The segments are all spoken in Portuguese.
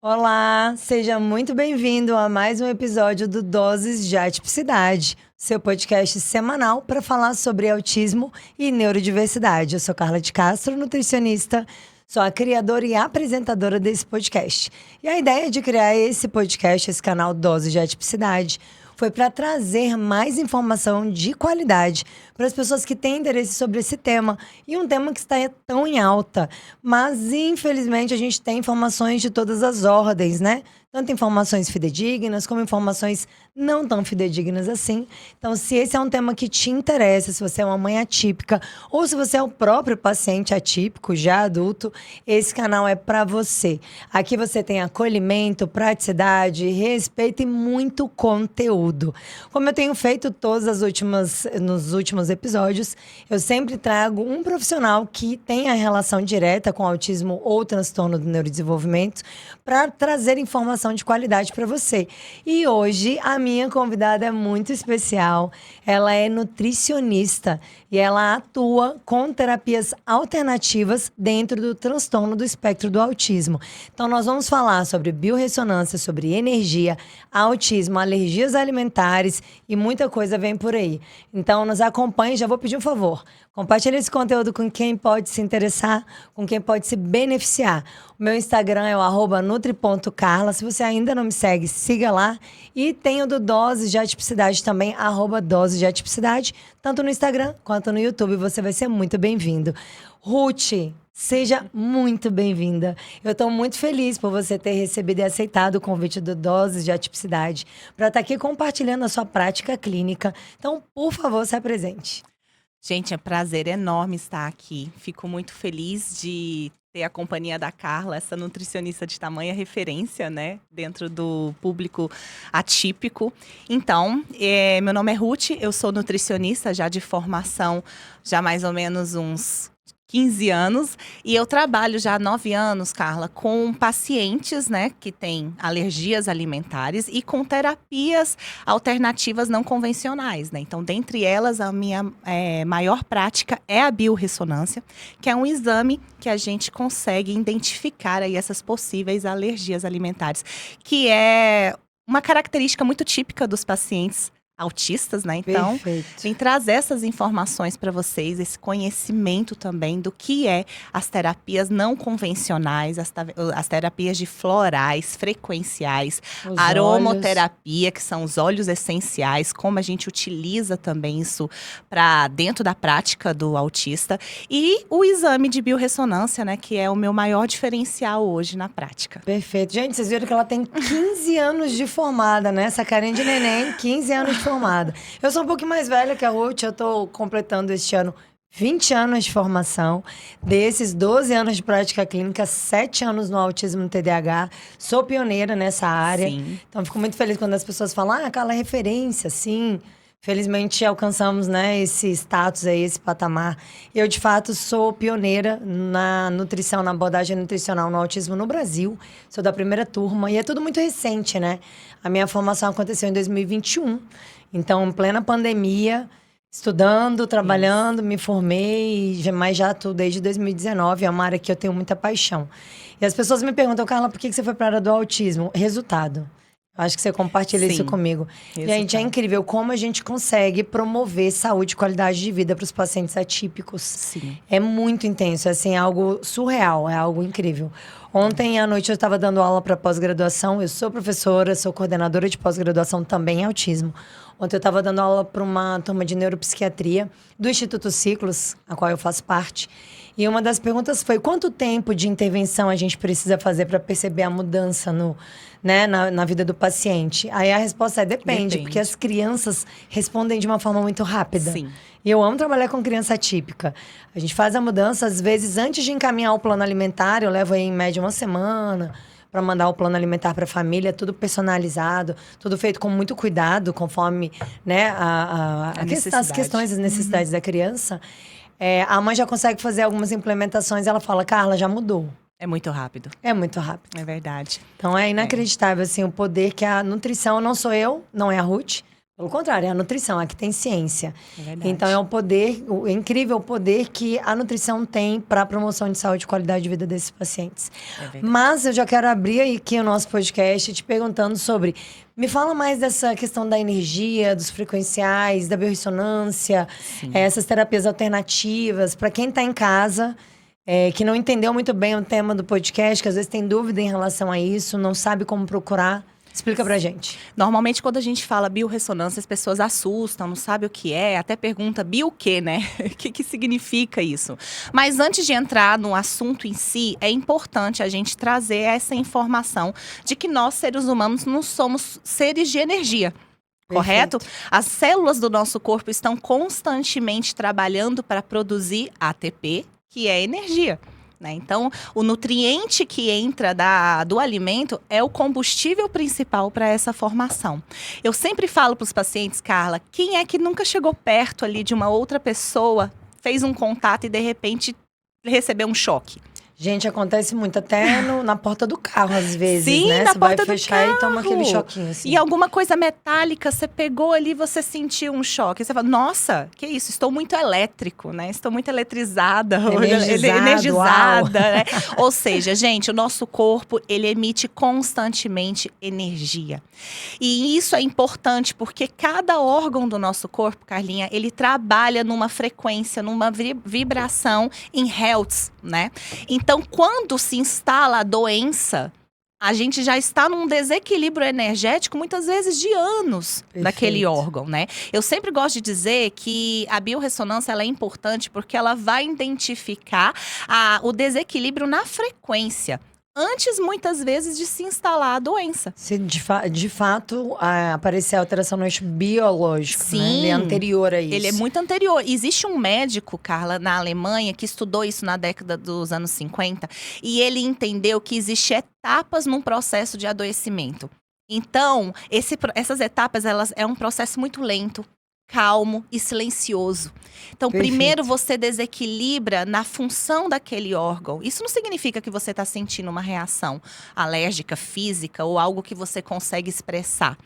Olá, seja muito bem-vindo a mais um episódio do Doses de Atipicidade, seu podcast semanal para falar sobre autismo e neurodiversidade. Eu sou Carla de Castro, nutricionista, sou a criadora e apresentadora desse podcast. E a ideia de criar esse podcast, esse canal Doses de Atipicidade, foi para trazer mais informação de qualidade para as pessoas que têm interesse sobre esse tema. E um tema que está tão em alta. Mas, infelizmente, a gente tem informações de todas as ordens, né? Tanto informações fidedignas, como informações não tão fidedignas assim. Então, se esse é um tema que te interessa, se você é uma mãe atípica, ou se você é o próprio paciente atípico, já adulto, esse canal é para você. Aqui você tem acolhimento, praticidade, respeito e muito conteúdo. Como eu tenho feito nos últimos episódios, eu sempre trago um profissional que tem a relação direta com autismo ou transtorno do neurodesenvolvimento para trazer informação de qualidade para você. E hoje a minha convidada é muito especial. Ela é nutricionista e ela atua com terapias alternativas dentro do transtorno do espectro do autismo. Então nós vamos falar sobre biorressonância, sobre energia, autismo, alergias alimentares e muita coisa vem por aí. Então nos acompanhe, já vou pedir um favor. Compartilhe esse conteúdo com quem pode se interessar, com quem pode se beneficiar. O meu Instagram é o @nutri.carla. Se você ainda não me segue, siga lá. E tem o do Doses de Atipicidade também, @Doses de Atipicidade, tanto no Instagram quanto no YouTube. Você vai ser muito bem-vindo. Ruth, seja muito bem-vinda. Eu estou muito feliz por você ter recebido e aceitado o convite do Doses de Atipicidade para estar aqui compartilhando a sua prática clínica. Então, por favor, se apresente. Gente, é um prazer enorme estar aqui. Fico muito feliz de ter a companhia da Carla, essa nutricionista de tamanha referência, né, dentro do público atípico. Então, meu nome é Ruth, eu sou nutricionista já de formação, já mais ou menos uns 15 anos, e eu trabalho já há 9 anos, Carla, com pacientes, né, que têm alergias alimentares e com terapias alternativas não convencionais, né? Então, dentre elas, a minha maior prática é a biorressonância, que é um exame que a gente consegue identificar aí essas possíveis alergias alimentares, que é uma característica muito típica dos pacientes autistas, né? Então, Perfeito. vim trazer essas informações para vocês, esse conhecimento também do que é as terapias não convencionais, as terapias de florais, frequenciais, Os aromoterapia, que são os óleos essenciais, como a gente utiliza também isso para dentro da prática do autista, e o exame de biorressonância, né, que é o meu maior diferencial hoje na prática. Perfeito. Gente, vocês viram que ela tem 15 anos de formada, né? Essa carinha de neném, 15 anos de formada. Eu sou um pouquinho mais velha que a Ruth, eu tô completando este ano 20 anos de formação. Desses 12 anos de prática clínica, 7 anos no autismo no TDAH. Sou pioneira nessa área. Sim. Então, fico muito feliz quando as pessoas falam, aquela referência, sim. Felizmente alcançamos, né, esse status aí, esse patamar. Eu, de fato, sou pioneira na nutrição, na abordagem nutricional no autismo no Brasil. Sou da primeira turma e é tudo muito recente, né? A minha formação aconteceu em 2021. Então, em plena pandemia, estudando, trabalhando, me formei, mas já atuo desde 2019. É uma área que eu tenho muita paixão. E as pessoas me perguntam, Carla, por que você foi para a área do autismo? Resultado. Acho que você compartilha isso comigo. Gente, é incrível como a gente consegue promover saúde e qualidade de vida para os pacientes atípicos. Sim. É muito intenso, assim, é algo surreal, é algo incrível. Ontem à noite eu estava dando aula para pós-graduação. Eu sou professora, sou coordenadora de pós-graduação também em autismo. Ontem eu estava dando aula para uma turma de neuropsiquiatria do Instituto Ciclos, a qual eu faço parte. E uma das perguntas foi: quanto tempo de intervenção a gente precisa fazer para perceber a mudança na vida do paciente? Aí a resposta é depende, porque as crianças respondem de uma forma muito rápida. Sim. E eu amo trabalhar com criança atípica. A gente faz a mudança, às vezes, antes de encaminhar o plano alimentar, eu levo aí em média uma semana para mandar o plano alimentar para a família, tudo personalizado, tudo feito com muito cuidado, conforme, né, as questões, as necessidades da criança. A mãe já consegue fazer algumas implementações, ela fala, Carla, já mudou. É muito rápido. É muito rápido. É verdade. Então é inacreditável, assim, o poder que a nutrição, não sou eu, não é a Ruth, Pelo contrário, é a nutrição, aqui tem ciência. É verdade. Então, é o incrível poder que a nutrição tem para a promoção de saúde e qualidade de vida desses pacientes. É verdade. Mas eu já quero abrir aqui o nosso podcast te perguntando sobre... Me fala mais dessa questão da energia, dos frequenciais, da biorressonância, essas terapias alternativas. Para quem está em casa, que não entendeu muito bem o tema do podcast, que às vezes tem dúvida em relação a isso, não sabe como procurar... Explica pra gente. Normalmente, quando a gente fala biorressonância, as pessoas assustam, não sabem o que é, até pergunta bio o quê, né? O que significa isso? Mas antes de entrar no assunto em si, é importante a gente trazer essa informação de que nós, seres humanos, não somos seres de energia. Correto? As células do nosso corpo estão constantemente trabalhando para produzir ATP, que é energia. Então, o nutriente que entra do alimento é o combustível principal para essa formação. Eu sempre falo para os pacientes, Carla, quem é que nunca chegou perto ali de uma outra pessoa, fez um contato e de repente recebeu um choque? Gente, acontece muito, até na porta do carro, às vezes, Sim, né? na Você porta vai do fechar carro. e toma aquele choquinho, assim. E alguma coisa metálica, você pegou ali, você sentiu um choque. Você fala, nossa, que isso? Estou muito elétrico, né? Estou muito eletrizada. Energizada, né? Ou seja, gente, o nosso corpo, ele emite constantemente energia. E isso é importante porque cada órgão do nosso corpo, Carlinha, ele trabalha numa frequência, numa vibração em hertz, né? Então, quando se instala a doença, a gente já está num desequilíbrio energético, muitas vezes de anos, daquele órgão, né? Eu sempre gosto de dizer que a biorressonância ela é importante porque ela vai identificar o desequilíbrio na frequência. Antes, muitas vezes, de se instalar a doença. Se de fato aparecer a alteração no eixo biológico, Sim, né? Ele é anterior a isso. Ele é muito anterior. Existe um médico, Carla, na Alemanha, que estudou isso na década dos anos 50. E ele entendeu que existem etapas num processo de adoecimento. Então, essas etapas, elas é um processo muito lento, calmo e silencioso. Então, primeiro você desequilibra na função daquele órgão. Isso não significa que você está sentindo uma reação alérgica, física ou algo que você consegue expressar.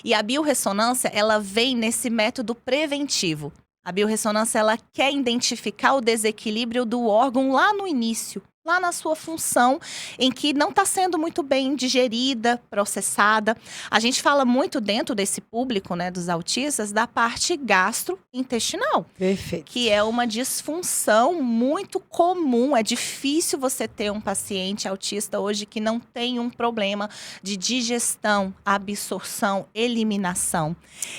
E a biorressonância, ela vem nesse método preventivo. A biorressonância, ela quer identificar o desequilíbrio do órgão lá no início. Lá na sua função, em que não está sendo muito bem digerida, processada. A gente fala muito dentro desse público, né, dos autistas, da parte gastrointestinal. Perfeito. Que é uma disfunção muito comum. É difícil você ter um paciente autista hoje que não tem um problema de digestão, absorção, eliminação.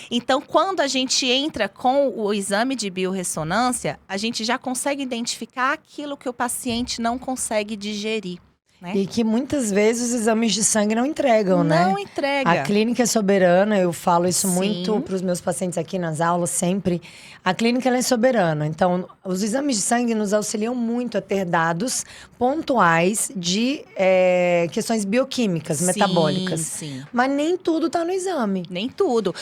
Então, quando a gente entra com o exame de biorressonância, a gente já consegue identificar aquilo que o paciente não consegue digerir. Né? E que muitas vezes os exames de sangue não entregam, né? Não entrega. A clínica é soberana, eu falo isso Sim. muito para os meus pacientes aqui nas aulas, sempre. A clínica ela é soberana, então os exames de sangue nos auxiliam muito a ter dados pontuais de questões bioquímicas, metabólicas. Sim. Mas nem tudo está no exame. Nem tudo.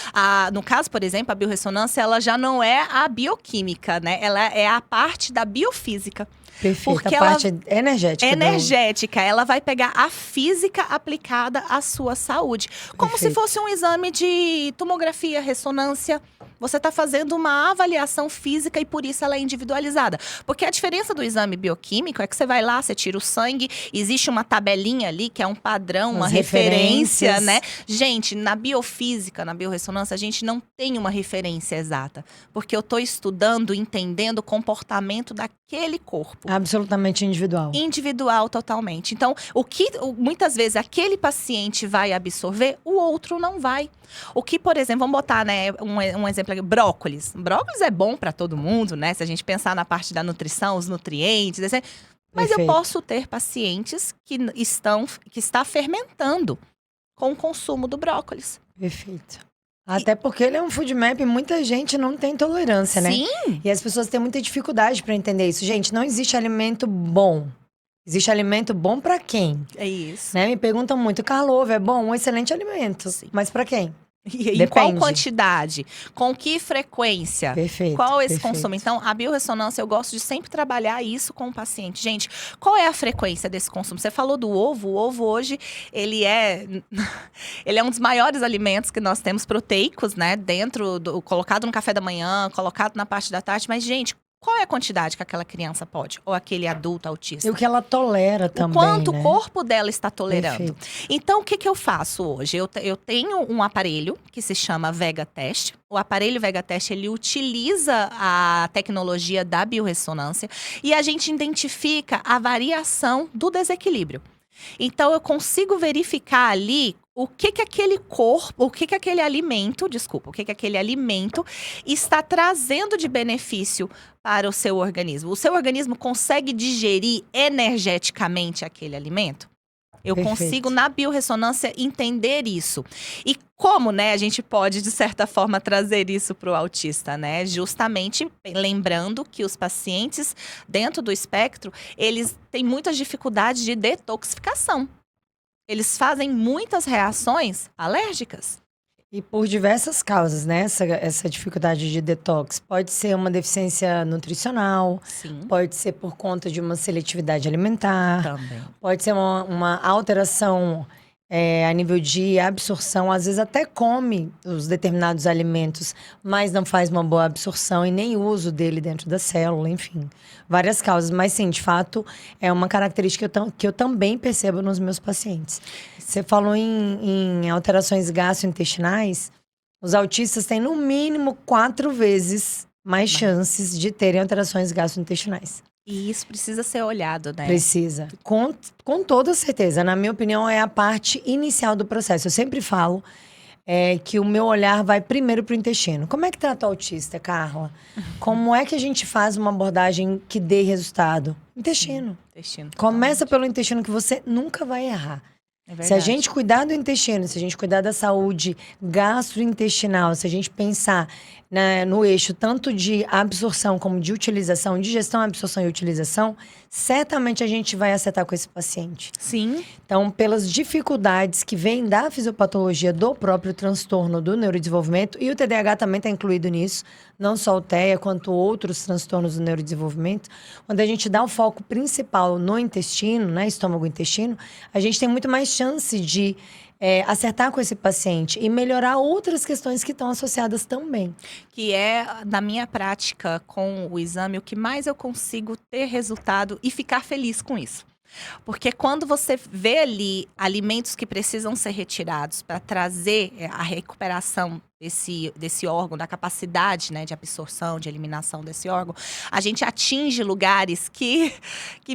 No caso, por exemplo, a biorressonância, ela já não é a bioquímica, né? Ela é a parte da biofísica. Perfeito, Porque a parte energética. Energética, ela vai pegar a física aplicada à sua saúde. Como Perfeito. se fosse um exame de tomografia, ressonância. Você está fazendo uma avaliação física e por isso ela é individualizada. Porque a diferença do exame bioquímico é que você vai lá, você tira o sangue, existe uma tabelinha ali que é um padrão, uma referência, né? Gente, na biofísica, na biorressonância, a gente não tem uma referência exata. Porque eu estou estudando, entendendo o comportamento daquele corpo. Absolutamente individual. Individual totalmente. Então, muitas vezes aquele paciente vai absorver, o outro não vai. O que, por exemplo, vamos botar, né, um exemplo aqui, brócolis. Brócolis é bom para todo mundo, né? Se a gente pensar na parte da nutrição, os nutrientes, assim, mas Perfeito. eu posso ter pacientes que está fermentando com o consumo do brócolis. Perfeito. Até porque ele é um food map e muita gente não tem tolerância, né? Sim. E as pessoas têm muita dificuldade para entender isso. Gente, não existe alimento bom. Existe alimento bom para quem? É isso. Né? Me perguntam muito, Carla, ovo é bom? Um excelente alimento. Sim. Mas para quem? E em qual Depende. quantidade? Com que frequência? Perfeito. Qual esse perfeito. consumo? Então, a biorressonância, eu gosto de sempre trabalhar isso com o paciente. Gente, qual é a frequência desse consumo? Você falou do ovo. O ovo hoje, ele é um dos maiores alimentos que nós temos proteicos, né? Colocado no café da manhã, colocado na parte da tarde. Mas, gente, qual é a quantidade que aquela criança pode? Ou aquele adulto autista? E o que ela tolera também, O quanto né? o corpo dela está tolerando. Perfeito. Então, o que eu faço hoje? Eu tenho um aparelho que se chama VegaTest. O aparelho VegaTest, ele utiliza a tecnologia da biorressonância e a gente identifica a variação do desequilíbrio. Então, eu consigo verificar ali o que aquele corpo, o que aquele alimento está trazendo de benefício para o seu organismo. O seu organismo consegue digerir energeticamente aquele alimento? Eu Perfeito. consigo, na biorressonância, entender isso. E como, né, a gente pode, de certa forma, trazer isso para o autista, né? Justamente lembrando que os pacientes dentro do espectro, eles têm muitas dificuldades de detoxificação. Eles fazem muitas reações alérgicas. E por diversas causas, né? Essa dificuldade de detox. Pode ser uma deficiência nutricional, Sim. pode ser por conta de uma seletividade alimentar, Também. pode ser uma alteração a nível de absorção. Às vezes até come os determinados alimentos, mas não faz uma boa absorção e nem uso dele dentro da célula, enfim. Várias causas. Mas sim, de fato, é uma característica que eu também percebo nos meus pacientes. Você falou em alterações gastrointestinais. Os autistas têm, no mínimo, 4 vezes mais chances de terem alterações gastrointestinais. E isso precisa ser olhado, né? Precisa. Com toda certeza. Na minha opinião, é a parte inicial do processo. Eu sempre falo que o meu olhar vai primeiro para o intestino. Como é que trata o autista, Carla? Como é que a gente faz uma abordagem que dê resultado? Intestino. Intestino. Começa pelo intestino, que você nunca vai errar. É Se a verdade. gente cuidar do intestino, se a gente cuidar da saúde gastrointestinal, se a gente pensar no eixo tanto de absorção como de utilização, digestão, absorção e utilização, certamente a gente vai acertar com esse paciente. Sim. Então, pelas dificuldades que vêm da fisiopatologia do próprio transtorno do neurodesenvolvimento, e o TDAH também está incluído nisso, não só o TEA, quanto outros transtornos do neurodesenvolvimento, quando a gente dá o foco principal no intestino, né, estômago e intestino, a gente tem muito mais chance de acertar com esse paciente e melhorar outras questões que estão associadas também. Que é, na minha prática com o exame, o que mais eu consigo ter resultado e ficar feliz com isso. Porque quando você vê ali alimentos que precisam ser retirados para trazer a recuperação desse órgão, da capacidade, né, de absorção, de eliminação desse órgão, a gente atinge lugares que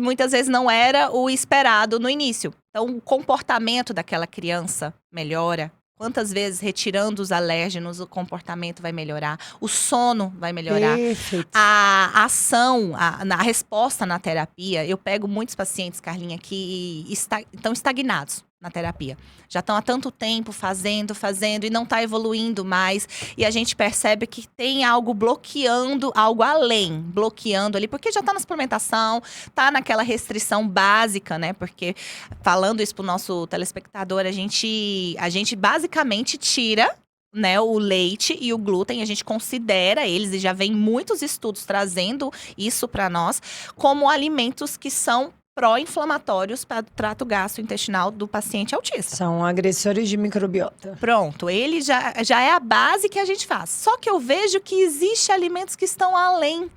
muitas vezes não era o esperado no início. Então, o comportamento daquela criança melhora. Quantas vezes, retirando os alérgenos, o comportamento vai melhorar, o sono vai melhorar. Perfeito. A ação, a resposta na terapia, eu pego muitos pacientes, Carlinha, que estão estagnados na terapia. Já estão há tanto tempo fazendo e não está evoluindo mais. E a gente percebe que tem algo bloqueando, algo além, bloqueando ali, porque já está na suplementação, está naquela restrição básica, né? Porque, falando isso para o nosso telespectador, a gente basicamente tira, né, o leite e o glúten, a gente considera eles, e já vem muitos estudos trazendo isso para nós, como alimentos que são pró-inflamatórios para o trato gastrointestinal do paciente autista. São agressores de microbiota. Pronto, ele já é a base que a gente faz. Só que eu vejo que existe alimentos que estão além.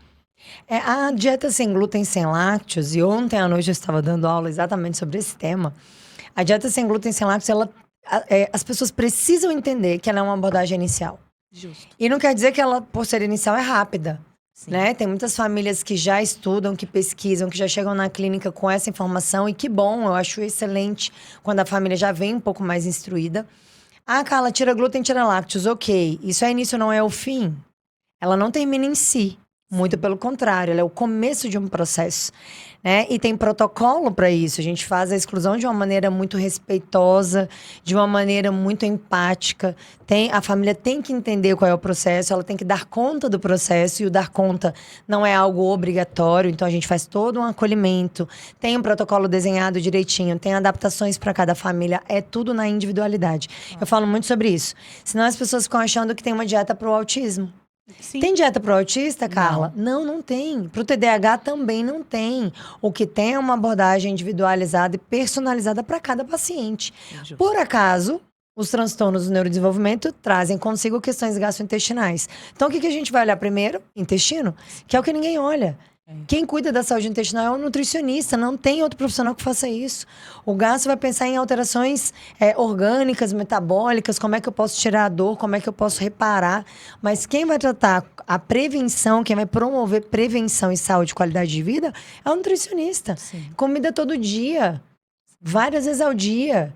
A dieta sem glúten, sem lácteos, e ontem à noite eu estava dando aula exatamente sobre esse tema. A dieta sem glúten, sem lácteos, as pessoas precisam entender que ela é uma abordagem inicial. Justo. E não quer dizer que ela, por ser inicial, é rápida. Sim. Né? Tem muitas famílias que já estudam, que pesquisam, que já chegam na clínica com essa informação. E que bom, eu acho excelente quando a família já vem um pouco mais instruída. Ah, Carla, tira glúten, tira lácteos. Ok, isso é início, não é o fim. Ela não termina em si. Muito pelo contrário, ela é o começo de um processo, né? E tem protocolo para isso. A gente faz a exclusão de uma maneira muito respeitosa, de uma maneira muito empática. A família tem que entender qual é o processo, ela tem que dar conta do processo, e o dar conta não é algo obrigatório, então a gente faz todo um acolhimento, tem um protocolo desenhado direitinho, tem adaptações para cada família, é tudo na individualidade. Eu falo muito sobre isso. Senão as pessoas ficam achando que tem uma dieta para o autismo. Sim. Tem dieta para o autista, Carla? Não tem. Para o TDAH também não tem. O que tem é uma abordagem individualizada e personalizada para cada paciente. Justo. Por acaso, os transtornos do neurodesenvolvimento trazem consigo questões gastrointestinais. Então, o que a gente vai olhar primeiro? Intestino, que é o que ninguém olha. Quem cuida da saúde intestinal é o nutricionista, não tem outro profissional que faça isso. O gastro vai pensar em alterações orgânicas, metabólicas, como é que eu posso tirar a dor, como é que eu posso reparar. Mas quem vai tratar a prevenção, quem vai promover prevenção e saúde e qualidade de vida é o nutricionista. Sim. Comida todo dia, várias vezes ao dia.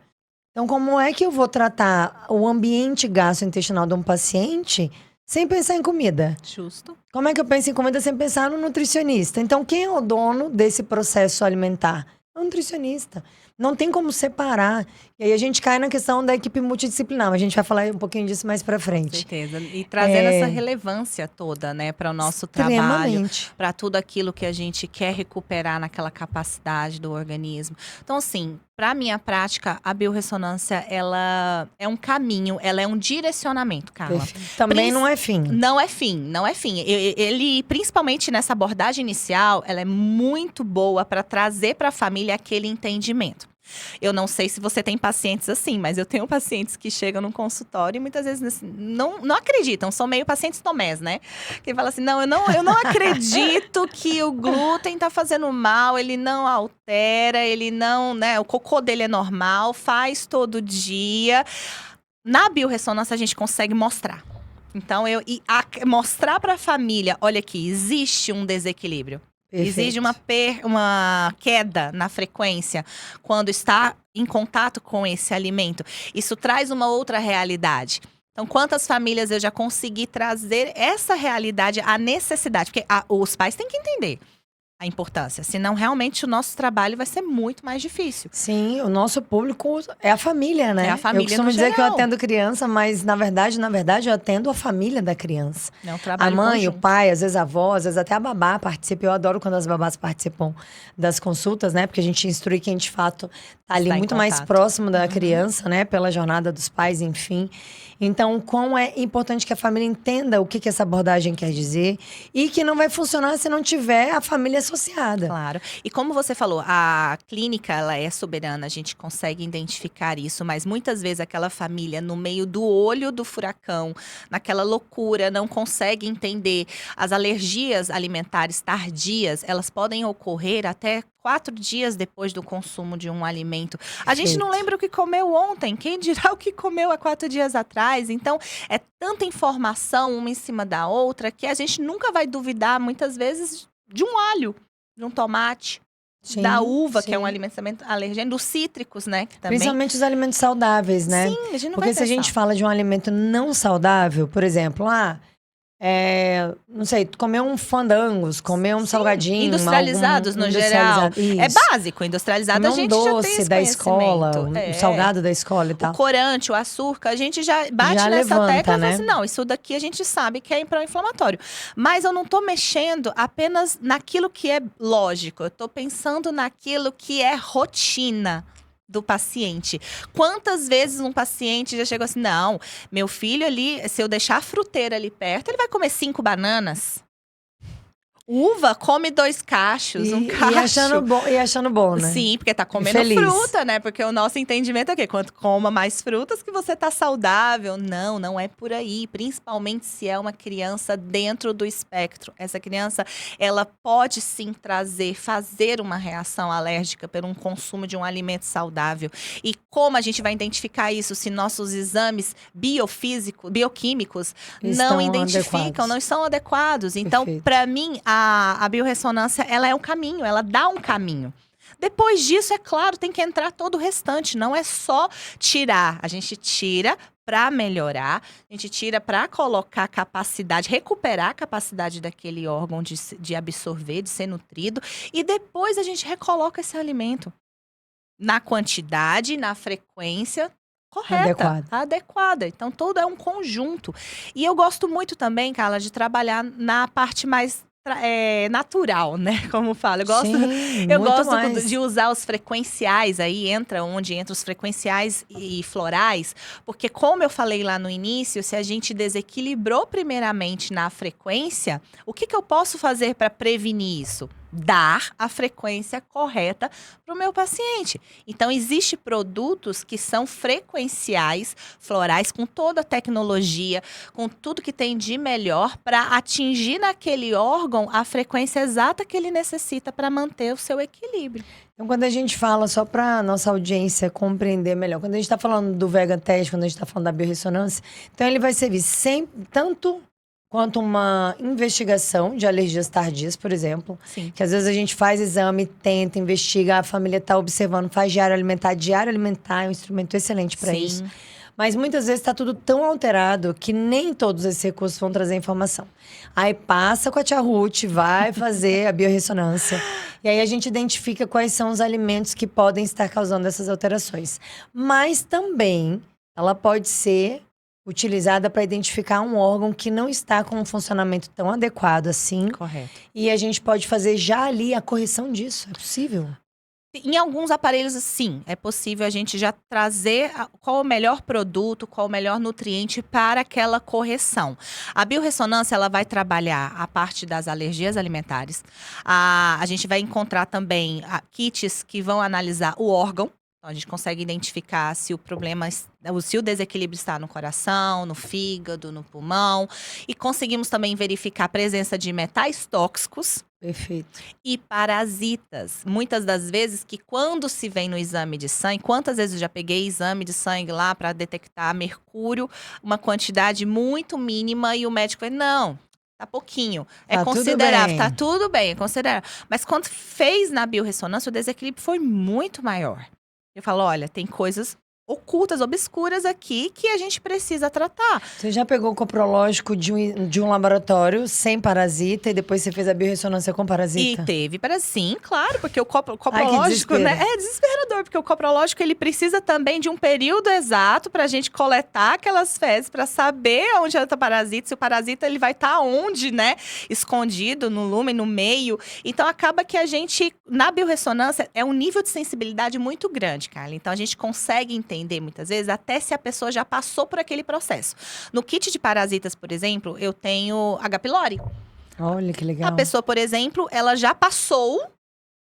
Então, como é que eu vou tratar o ambiente gastrointestinal de um paciente sem pensar em comida? Justo. Como é que eu penso em comida sem pensar no nutricionista? Então, quem é o dono desse processo alimentar? É o nutricionista. Não tem como separar. E aí a gente cai na questão da equipe multidisciplinar. A gente vai falar um pouquinho disso mais pra Com frente. certeza. E trazendo essa relevância toda, né, para o nosso trabalho, Extremamente. para tudo aquilo que a gente quer recuperar naquela capacidade do organismo. Então, assim, para minha prática, a biorressonância, ela é um caminho, ela é um direcionamento, Carla. Perfeito. Também não é fim. Não é fim, não é fim. Ele, principalmente nessa abordagem inicial, ela é muito boa para trazer para a família aquele entendimento. Eu não sei se você tem pacientes assim, mas eu tenho pacientes que chegam no consultório e muitas vezes não acreditam, são meio pacientes tomés, né? Que falam assim, não, eu não acredito que o glúten tá fazendo mal, ele não altera, ele não, né? O cocô dele é normal, faz todo dia. Na biorressonância a gente consegue mostrar. Então, mostrar para a família, olha aqui, existe um desequilíbrio. Perfeito. Existe uma queda na frequência quando está em contato com esse alimento. Isso traz uma outra realidade. Então, quantas famílias eu já consegui trazer essa realidade, a necessidade? Porque os pais têm que entender a importância. Senão, realmente, o nosso trabalho vai ser muito mais difícil. Sim, o nosso público é a família, né? É a família Eu costumo no dizer que eu geral. atendo criança, mas na verdade, eu atendo a família da criança. É um A trabalho mãe, conjunto. o pai, às vezes a avó, às vezes até a babá participa. Eu adoro quando as babás participam das consultas, né? Porque a gente instrui quem de fato tá ali Está em muito mais contato. próximo da criança, né? Pela jornada dos pais, enfim. Então, como é importante que a família entenda o que essa abordagem quer dizer e que não vai funcionar se não tiver a família associada. Claro. E como você falou, a clínica, ela é soberana, a gente consegue identificar isso, mas muitas vezes aquela família no meio do olho do furacão, naquela loucura, não consegue entender. As alergias alimentares tardias, elas podem ocorrer até 4 dias depois do consumo de um alimento. A gente não Perfeito. lembra o que comeu ontem, quem dirá o que comeu há 4 dias atrás? Então, é tanta informação uma em cima da outra que a gente nunca vai duvidar, muitas vezes, de um alho, de um tomate, Sim, da uva, que é um sim. alimento alergênico, dos cítricos, né? Que também. Principalmente os alimentos saudáveis, né? Sim, a gente não Porque vai se a gente pensar. fala de um alimento não saudável, por exemplo, não sei, tu comeu um fandangos, comeu um salgadinho. Industrializados, no geral. É Isso. básico, industrializado Comer a um gente já tem doce esse da escola, conhecimento. um salgado da escola e O tal. corante, o açúcar, a gente já bate Já nessa levanta, tecla e fala né? assim, não, isso daqui a gente sabe que é pró-inflamatório. Mas eu não tô mexendo apenas naquilo que é lógico, eu tô pensando naquilo que é rotina do paciente. Quantas vezes um paciente já chegou assim, não, meu filho ali, se eu deixar a fruteira ali perto, ele vai comer 5 bananas. Uva, come 2 cachos, um cacho. E achando bom, né? Sim, porque tá comendo Feliz. fruta, né? Porque o nosso entendimento é o quê? Quanto coma mais frutas que você tá saudável. Não, não é por aí. Principalmente se é uma criança dentro do espectro. Essa criança, ela pode sim fazer uma reação alérgica por um consumo de um alimento saudável. E como a gente vai identificar isso se nossos exames bioquímicos Estão não identificam, adequados. não estão adequados. Então, Perfeito. para mim, a biorressonância, ela é um caminho, ela dá um caminho. Depois disso, é claro, tem que entrar todo o restante. Não é só tirar. A gente tira para melhorar, a gente tira para colocar capacidade, recuperar a capacidade daquele órgão de absorver, de ser nutrido, e depois a gente recoloca esse alimento na quantidade, na frequência correta, adequada. Então, tudo é um conjunto. E eu gosto muito também, Carla, de trabalhar na parte mais natural, né? Como falo. Eu gosto de usar os frequenciais aí, entra os frequenciais e florais, porque como eu falei lá no início, se a gente desequilibrou primeiramente na frequência, o que eu posso fazer para prevenir isso? Dar a frequência correta para o meu paciente. Então, existem produtos que são frequenciais, florais, com toda a tecnologia, com tudo que tem de melhor para atingir naquele órgão a frequência exata que ele necessita para manter o seu equilíbrio. Então, quando a gente fala, só para nossa audiência compreender melhor, quando a gente está falando do Vegan Test, quando a gente está falando da biorressonância, então ele vai servir tanto quanto uma investigação de alergias tardias, por exemplo. Sim. Que às vezes a gente faz exame, tenta, investiga, a família está observando, faz diário alimentar. Diário alimentar é um instrumento excelente para isso. Mas muitas vezes está tudo tão alterado que nem todos esses recursos vão trazer informação. Aí passa com a tia Ruth, vai fazer a biorressonância. E aí a gente identifica quais são os alimentos que podem estar causando essas alterações. Mas também ela pode ser utilizada para identificar um órgão que não está com um funcionamento tão adequado assim. Correto. E a gente pode fazer já ali a correção disso. É possível? Em alguns aparelhos, sim, é possível a gente já trazer qual o melhor produto, qual o melhor nutriente para aquela correção. A biorressonância, ela vai trabalhar a parte das alergias alimentares. A gente vai encontrar também kits que vão analisar o órgão. Então, a gente consegue identificar se o desequilíbrio está no coração, no fígado, no pulmão. E conseguimos também verificar a presença de metais tóxicos. Perfeito. E parasitas. Muitas das vezes que quando se vem no exame de sangue, quantas vezes eu já peguei exame de sangue lá para detectar mercúrio, uma quantidade muito mínima, e o médico falou, não, tá pouquinho. É considerável, tá tudo bem, é considerável. Mas quando fez na biorressonância, o desequilíbrio foi muito maior. Eu falo, olha, tem coisas ocultas, obscuras aqui que a gente precisa tratar. Você já pegou o coprológico de um laboratório sem parasita e depois você fez a biorressonância com parasita? E teve sim, claro, porque o coprológico, né, é desesperador, porque o coprológico ele precisa também de um período exato para a gente coletar aquelas fezes para saber onde está o parasita, se o parasita ele vai estar onde, né, escondido no lúmen, no meio. Então acaba que a gente, na biorressonância, é um nível de sensibilidade muito grande, Carla. Então a gente consegue entender muitas vezes, até se a pessoa já passou por aquele processo. No kit de parasitas, por exemplo, eu tenho H. pylori. Olha que legal. A pessoa, por exemplo, ela já passou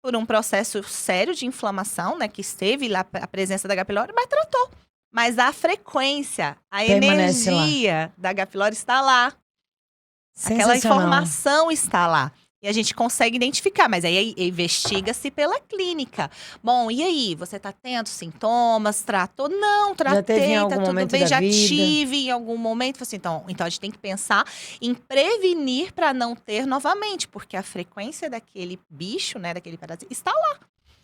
por um processo sério de inflamação, né? Que esteve lá a presença da H. pylori, mas tratou. Mas a frequência, a energia da H. pylori está lá. Aquela informação está lá. E a gente consegue identificar, mas aí investiga-se pela clínica. Bom, e aí? Você tá tendo sintomas? Tratou? Não, tratei, já teve em algum tá tudo momento bem, da já vida? tive em algum momento. Assim, então a gente tem que pensar em prevenir para não ter novamente, porque a frequência daquele bicho, né, daquele parasita, está lá.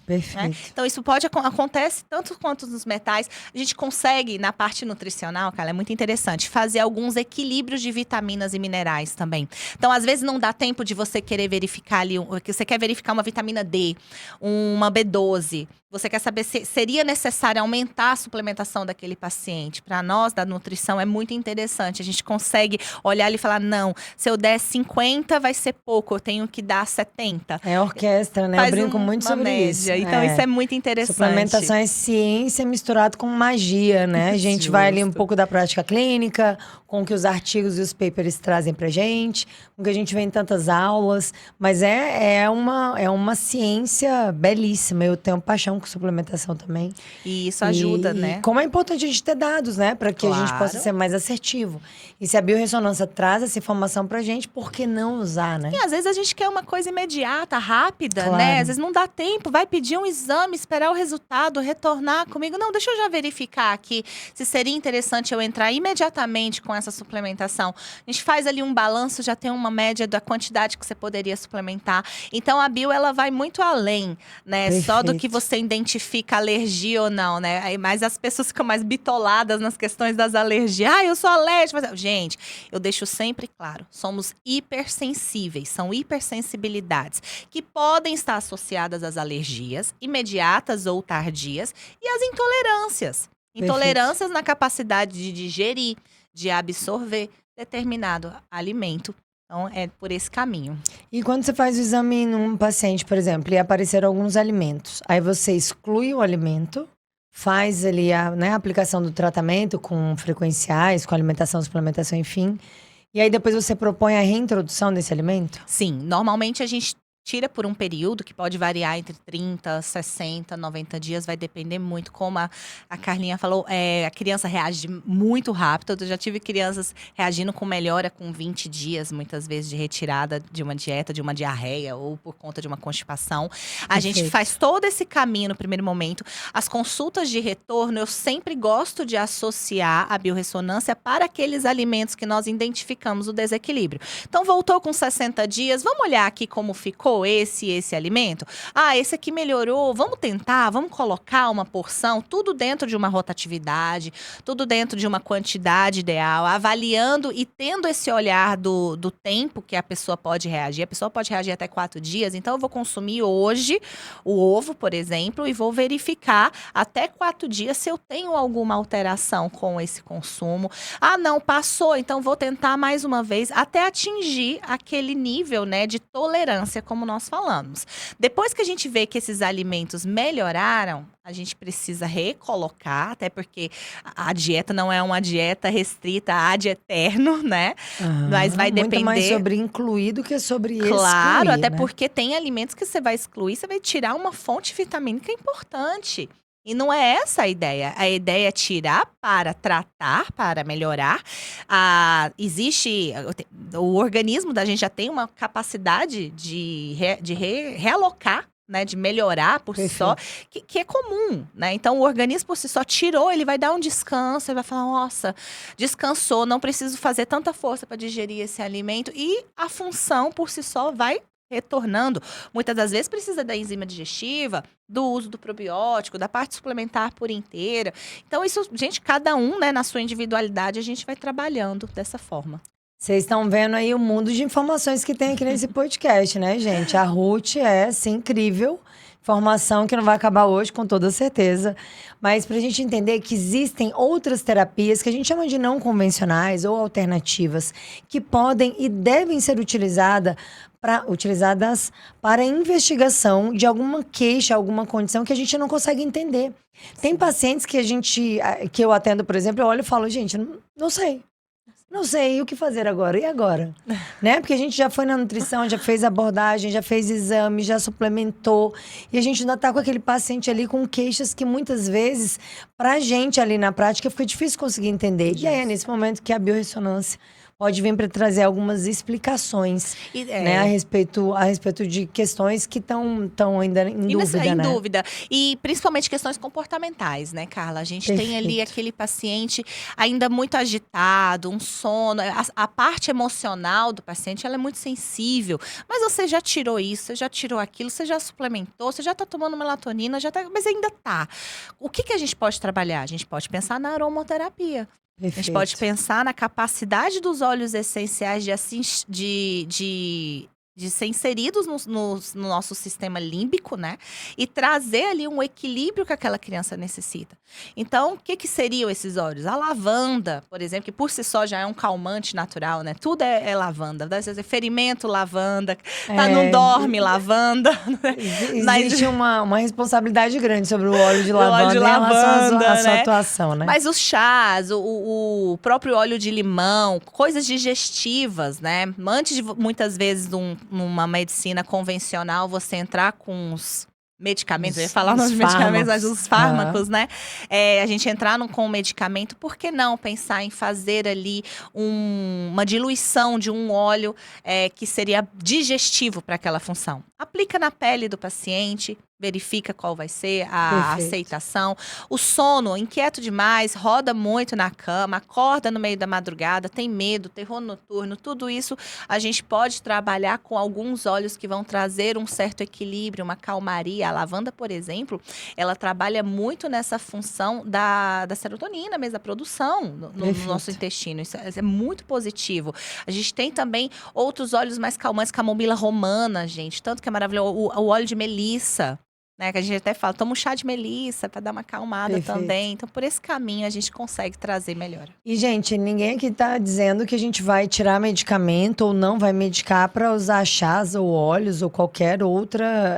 Perfeito. Né? Então, isso acontece tanto quanto nos metais. A gente consegue, na parte nutricional, cara, é muito interessante, fazer alguns equilíbrios de vitaminas e minerais também. Então, às vezes, não dá tempo de você querer verificar ali, você quer verificar uma vitamina D, uma B12. Você quer saber se seria necessário aumentar a suplementação daquele paciente. Para nós, da nutrição, é muito interessante. A gente consegue olhar ali e falar, não, se eu der 50, vai ser pouco, eu tenho que dar 70. É orquestra, né? Eu brinco muito sobre média. isso. Então, isso é muito interessante. Suplementação é ciência misturada com magia, né? A gente vai ali um pouco da prática clínica, com o que os artigos e os papers trazem pra gente, com o que a gente vê em tantas aulas. Mas é uma ciência belíssima. Eu tenho paixão com suplementação também. E isso ajuda, né? E como é importante a gente ter dados, né? Para que a gente possa ser mais assertivo. E se a biorressonância traz essa informação pra gente, por que não usar, né? E às vezes a gente quer uma coisa imediata, rápida, né? Às vezes não dá tempo, vai pedir um exame, esperar o resultado, retornar comigo. Não, deixa eu já verificar aqui se seria interessante eu entrar imediatamente com essa suplementação. A gente faz ali um balanço, já tem uma média da quantidade que você poderia suplementar. Então, a bio, ela vai muito além, né? Perfeito. Só do que você identifica alergia ou não, né? Mas as pessoas ficam mais bitoladas nas questões das alergias. Eu sou alérgica. Gente, eu deixo sempre claro, somos hipersensíveis, são hipersensibilidades que podem estar associadas às alergias imediatas ou tardias e às intolerâncias. Intolerâncias na capacidade de digerir, de absorver determinado alimento. Então, é por esse caminho. E quando você faz o exame num paciente, por exemplo, e apareceram alguns alimentos, aí você exclui o alimento, faz ali a aplicação do tratamento com frequenciais, com alimentação, suplementação, enfim, e aí depois você propõe a reintrodução desse alimento? Sim, normalmente a gente tira por um período que pode variar entre 30, 60, 90 dias, vai depender muito, como a Carlinha falou, a criança reage muito rápido. Eu já tive crianças reagindo com melhora com 20 dias, muitas vezes de retirada de uma dieta, de uma diarreia ou por conta de uma constipação. A gente faz todo esse caminho no primeiro momento. As consultas de retorno, eu sempre gosto de associar a biorressonância para aqueles alimentos que nós identificamos o desequilíbrio. Então, voltou com 60 dias, vamos olhar aqui como ficou esse alimento? Esse aqui melhorou, vamos tentar, vamos colocar uma porção, tudo dentro de uma rotatividade, tudo dentro de uma quantidade ideal, avaliando e tendo esse olhar do tempo que a pessoa pode reagir. A pessoa pode reagir até 4 dias, então eu vou consumir hoje o ovo, por exemplo, e vou verificar até 4 dias se eu tenho alguma alteração com esse consumo. Não, passou, então vou tentar mais uma vez até atingir aquele nível, né, de tolerância, como nós falamos. Depois que a gente vê que esses alimentos melhoraram, a gente precisa recolocar, até porque a dieta não é uma dieta restrita ad eterno, né? Mas vai depender… Muito mais sobre incluir do que sobre excluir, Claro, até né? porque tem alimentos que você vai excluir, você vai tirar uma fonte vitamínica importante. E não é essa a ideia. A ideia é tirar para tratar, para melhorar. O organismo da gente já tem uma capacidade de realocar, né, de melhorar por si só, que é comum, né? Então, o organismo por si só tirou, ele vai dar um descanso, ele vai falar, nossa, descansou, não preciso fazer tanta força para digerir esse alimento. E a função por si só vai retornando. Muitas das vezes precisa da enzima digestiva, do uso do probiótico, da parte suplementar por inteira. Então, isso, gente, cada um, né, na sua individualidade, a gente vai trabalhando dessa forma. Vocês estão vendo aí o mundo de informações que tem aqui nesse podcast, né, gente? A Ruth é, assim, incrível. Informação que não vai acabar hoje, com toda certeza. Mas pra gente entender que existem outras terapias que a gente chama de não convencionais ou alternativas, que podem e devem ser utilizadas para investigação de alguma queixa, alguma condição que a gente não consegue entender. Tem pacientes que que eu atendo, por exemplo, eu olho e falo, gente, não sei. Não sei o que fazer agora. E agora? Né? Porque a gente já foi na nutrição, já fez abordagem, já fez exame, já suplementou. E a gente ainda tá com aquele paciente ali com queixas que muitas vezes, pra gente ali na prática, fica difícil conseguir entender. E aí é nesse momento que a biorressonância pode vir para trazer algumas explicações, né, a respeito de questões que estão ainda em dúvida, né? Em dúvida. E principalmente questões comportamentais, né, Carla? A gente tem ali aquele paciente ainda muito agitado, um sono. A parte emocional do paciente, ela é muito sensível. Mas você já tirou isso, você já tirou aquilo, você já suplementou, você já tá tomando melatonina, mas ainda tá. O que a gente pode trabalhar? A gente pode pensar na aromaterapia. Perfeito. A gente pode pensar na capacidade dos óleos essenciais de ser inseridos no nosso sistema límbico, né? E trazer ali um equilíbrio que aquela criança necessita. Então, o que seriam esses óleos? A lavanda, por exemplo, que por si só já é um calmante natural, né? Tudo é lavanda. Ferimento, lavanda. Não dorme, lavanda. Existe uma responsabilidade grande sobre o óleo de lavanda em relação à sua atuação, né? Mas os chás, o próprio óleo de limão, coisas digestivas, né? Antes de, muitas vezes, numa medicina convencional, você entrar com os medicamentos, eu ia falar nos medicamentos, mas os fármacos, né? A gente entrar com o medicamento, por que não pensar em fazer ali uma diluição de um óleo que seria digestivo para aquela função? Aplica na pele do paciente, verifica qual vai ser a Perfeito. aceitação. O sono, inquieto demais, roda muito na cama, acorda no meio da madrugada, tem medo, terror noturno, tudo isso a gente pode trabalhar com alguns óleos que vão trazer um certo equilíbrio, uma calmaria. A lavanda, por exemplo, ela trabalha muito nessa função da serotonina mesmo, da produção no nosso intestino. Isso é muito positivo. A gente tem também outros óleos mais calmantes, camomila romana, gente, tanto que é maravilhoso. O óleo de melissa, né, que a gente até fala, toma um chá de melissa para dar uma acalmada Perfeito. também. Então, por esse caminho, a gente consegue trazer melhora. E, gente, ninguém aqui tá dizendo que a gente vai tirar medicamento ou não vai medicar para usar chás ou óleos ou qualquer outra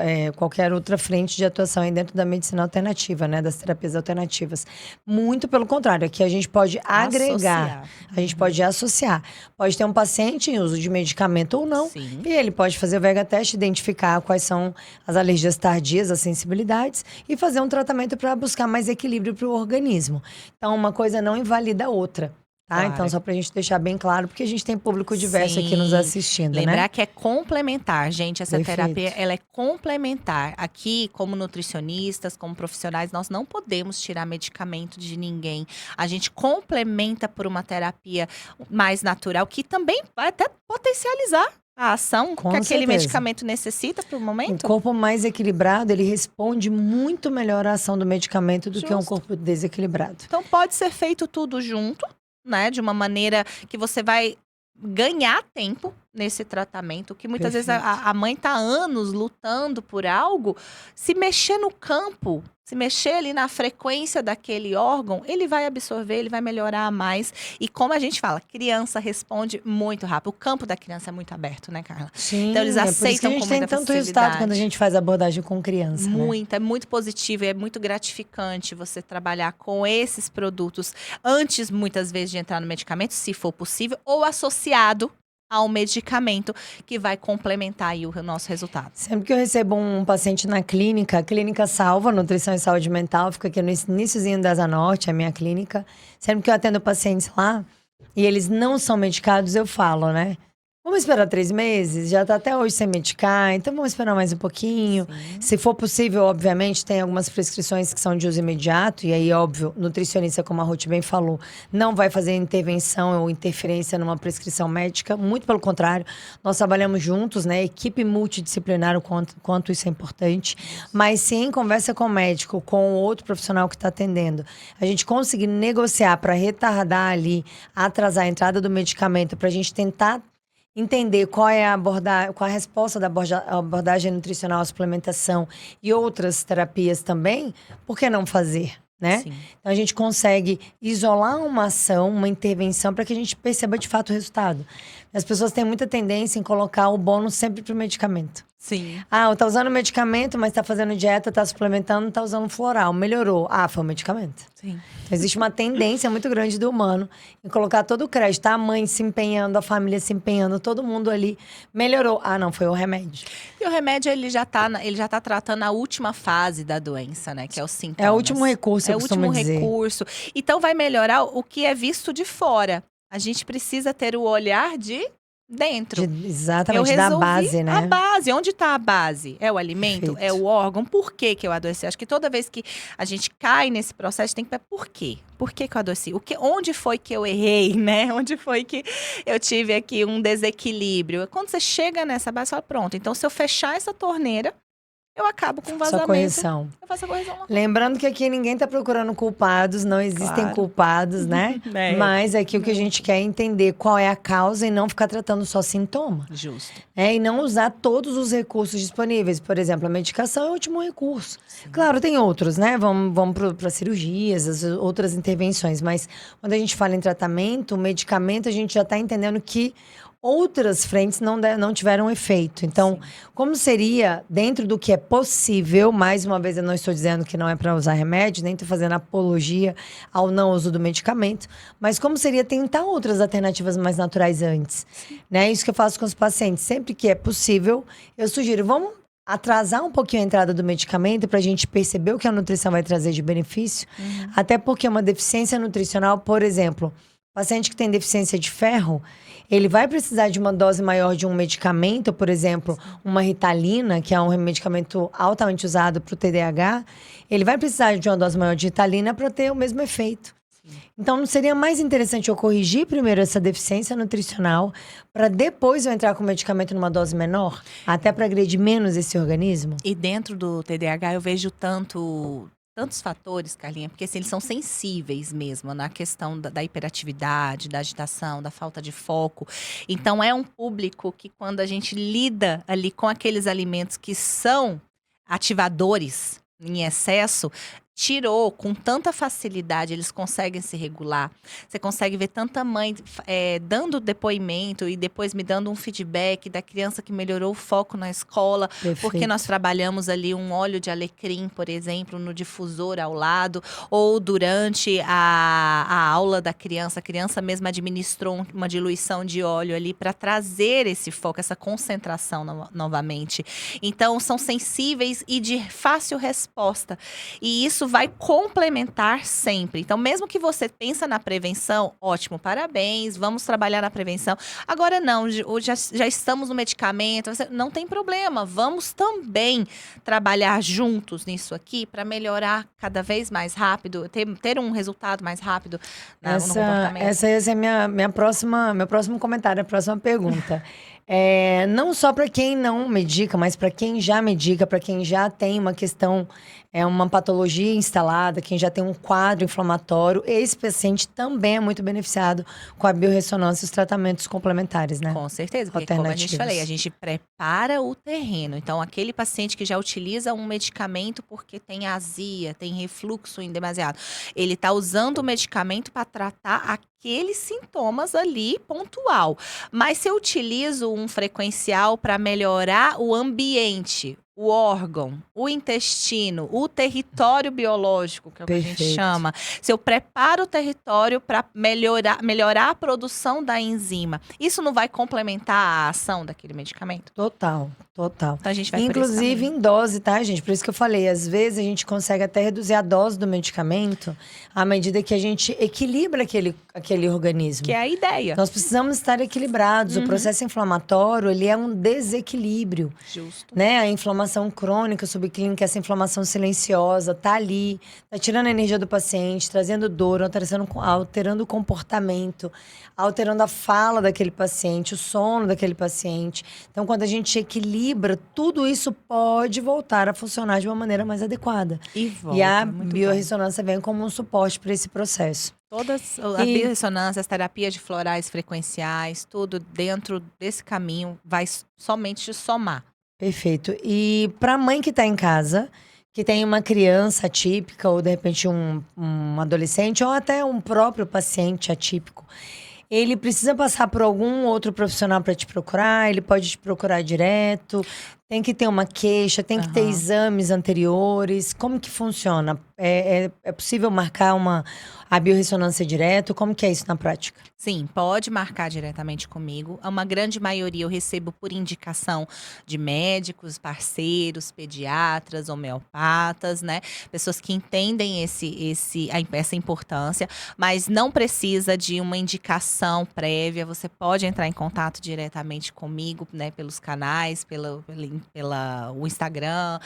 frente de atuação aí dentro da medicina alternativa, né? Das terapias alternativas. Muito pelo contrário, aqui a gente pode agregar, a gente pode associar. Pode ter um paciente em uso de medicamento ou não, Sim. e ele pode fazer o Vega Teste, identificar quais são as alergias tardias, as sensibilidades, e fazer um tratamento para buscar mais equilíbrio para o organismo. Então, uma coisa não invalida a outra, tá? Claro. Então, só pra gente deixar bem claro, porque a gente tem público diverso aqui nos Sim. assistindo, Lembrar né? que é complementar, gente. Essa Perfeito. terapia, ela é complementar. Aqui, como nutricionistas, como profissionais, nós não podemos tirar medicamento de ninguém. A gente complementa por uma terapia mais natural, que também vai até potencializar a ação Com que aquele certeza. medicamento necessita para o Um momento. corpo mais equilibrado, ele responde muito melhor à ação do medicamento do que um Justo. corpo desequilibrado. Então, pode ser feito tudo junto, né? De uma maneira que você vai ganhar tempo nesse tratamento, que muitas vezes a mãe tá anos lutando por algo. Se mexer no campo, se mexer ali na frequência daquele órgão, ele vai absorver, ele vai melhorar mais. E como a gente fala, criança responde muito rápido. O campo da criança é muito aberto, né, Carla? Sim, Então, eles é por isso que aceitam a gente com tem muita tanto resultado quando a facilidade. gente faz abordagem com criança, né? Muito, é muito positivo e é muito gratificante você trabalhar com esses produtos antes, muitas vezes, de entrar no medicamento, se for possível, ou associado ao medicamento que vai complementar aí o nosso resultado. Sempre que eu recebo um paciente na clínica, a Clínica Salva, Nutrição e Saúde Mental, fica aqui no iniciozinho da Asa Norte, a minha clínica. Sempre que eu atendo pacientes lá e eles não são medicados, eu falo, né? Vamos esperar 3 meses? Já tá até hoje sem medicar, então vamos esperar mais um pouquinho. Sim. Se for possível, obviamente, tem algumas prescrições que são de uso imediato, e aí, óbvio, nutricionista, como a Ruth bem falou, não vai fazer intervenção ou interferência numa prescrição médica, muito pelo contrário, nós trabalhamos juntos, né, equipe multidisciplinar, o quanto isso é importante, mas sim, em conversa com o médico, com o outro profissional que está atendendo, a gente conseguir negociar para retardar ali, atrasar a entrada do medicamento, para a gente tentar entender qual é qual a resposta da abordagem nutricional à suplementação e outras terapias também, por que não fazer, né? Sim. Então a gente consegue isolar uma ação, uma intervenção, para que a gente perceba de fato o resultado. As pessoas têm muita tendência em colocar o bônus sempre pro medicamento. Sim. Ah, tá usando medicamento, mas tá fazendo dieta, tá suplementando, tá usando floral. Melhorou. Ah, foi o medicamento. Sim. Então, existe uma tendência muito grande do humano em colocar todo o crédito. A mãe se empenhando, a família se empenhando, todo mundo ali. Melhorou. Ah, não, foi o remédio. E o remédio, ele já tá tratando a última fase da doença, né? Que é os sintomas. É o último recurso, É eu o costumo último dizer. recurso. Então, vai melhorar o que é visto de fora. A gente precisa ter o olhar de dentro. Exatamente, da base, né? A base. Onde está a base? É o alimento? Perfeito. É o órgão? Por que eu adoeci? Acho que toda vez que a gente cai nesse processo, tem que ver por quê? Por que eu adoeci? Onde foi que eu errei, né? Onde foi que eu tive aqui um desequilíbrio? Quando você chega nessa base, você fala, pronto. Então, se eu fechar essa torneira, eu acabo com vazamento. Só correção. Eu faço a correção lá. Lembrando que aqui ninguém tá procurando culpados, não existem Claro. culpados, né? É. Mas aqui o que a gente quer é entender qual é a causa e não ficar tratando só sintoma. Justo. E não usar todos os recursos disponíveis. Por exemplo, a medicação é o último recurso. Claro, tem outros, né? Vamos para cirurgias, as outras intervenções. Mas quando a gente fala em tratamento, o medicamento, a gente já está entendendo que outras frentes não tiveram efeito. Então, como seria, dentro do que é possível, mais uma vez eu não estou dizendo que não é para usar remédio, nem estou fazendo apologia ao não uso do medicamento, mas como seria tentar outras alternativas mais naturais antes, né? Isso que eu faço com os pacientes. Sempre que é possível, eu sugiro, vamos atrasar um pouquinho a entrada do medicamento para a gente perceber o que a nutrição vai trazer de benefício, até porque uma deficiência nutricional, por exemplo, o paciente que tem deficiência de ferro, ele vai precisar de uma dose maior de um medicamento, por exemplo, uma Ritalina, que é um medicamento altamente usado para o TDAH, ele vai precisar de uma dose maior de Ritalina para ter o mesmo efeito. Então, não seria mais interessante eu corrigir primeiro essa deficiência nutricional para depois eu entrar com o medicamento numa dose menor? Até para agredir menos esse organismo? E dentro do TDAH eu vejo tantos fatores, Carlinha, porque assim, eles são sensíveis mesmo na questão da hiperatividade, da agitação, da falta de foco. Então, é um público que quando a gente lida ali com aqueles alimentos que são ativadores em excesso, tirou com tanta facilidade, eles conseguem se regular. Você consegue ver tanta mãe dando depoimento e depois me dando um feedback da criança que melhorou o foco na escola, Perfeito. porque nós trabalhamos ali um óleo de alecrim, por exemplo, no difusor ao lado, ou durante a aula da criança, a criança mesmo administrou uma diluição de óleo ali para trazer esse foco, essa concentração novamente. Então, são sensíveis e de fácil resposta. E isso vai complementar sempre. Então, mesmo que você pensa na prevenção, ótimo, parabéns, vamos trabalhar na prevenção. Agora não, já estamos no medicamento, não tem problema, vamos também trabalhar juntos nisso aqui para melhorar cada vez mais rápido, ter um resultado mais rápido no comportamento. Essa é meu próximo comentário, a próxima pergunta. Não só para quem não medica, mas para quem já medica, para quem já tem uma questão, uma patologia instalada, quem já tem um quadro inflamatório, esse paciente também é muito beneficiado com a biorressonância e os tratamentos complementares, né? Com certeza, porque como a gente falei, a gente prepara o terreno. Então, aquele paciente que já utiliza um medicamento porque tem azia, tem refluxo indemasiado, ele está usando o medicamento para tratar aqueles sintomas ali pontual. Mas se eu utilizo um frequencial para melhorar o ambiente, o órgão, o intestino, o território biológico, que é o que a gente chama. Se eu preparo o território para melhorar a produção da enzima, isso não vai complementar a ação daquele medicamento? Total. Então a gente vai inclusive em dose, tá, gente? Por isso que eu falei, às vezes a gente consegue até reduzir a dose do medicamento à medida que a gente equilibra aquele organismo. Que é a ideia. Nós precisamos estar equilibrados. O processo inflamatório, ele é um desequilíbrio. Justo. Né? A inflamação crônica, subclínica, essa inflamação silenciosa, tá ali, tá tirando a energia do paciente, trazendo dor, alterando o comportamento, alterando a fala daquele paciente, o sono daquele paciente. Então, quando a gente equilibra, tudo isso pode voltar a funcionar de uma maneira mais adequada. E a biorressonância vem como um suporte para esse processo. Todas a biorressonância, as terapias de florais frequenciais, tudo dentro desse caminho vai somente somar. Perfeito. E para a mãe que está em casa, que tem uma criança atípica, ou de repente um adolescente, ou até um próprio paciente atípico, ele precisa passar por algum outro profissional para te procurar? Ele pode te procurar direto? Tem que ter uma queixa? Tem que ter exames anteriores? Como que funciona? É possível marcar a biorressonância direto? Como que é isso na prática? Sim, pode marcar diretamente comigo. Uma grande maioria eu recebo por indicação de médicos, parceiros, pediatras, homeopatas, né? Pessoas que entendem essa importância, mas não precisa de uma indicação prévia. Você pode entrar em contato diretamente comigo, né? Pelos canais, o Instagram,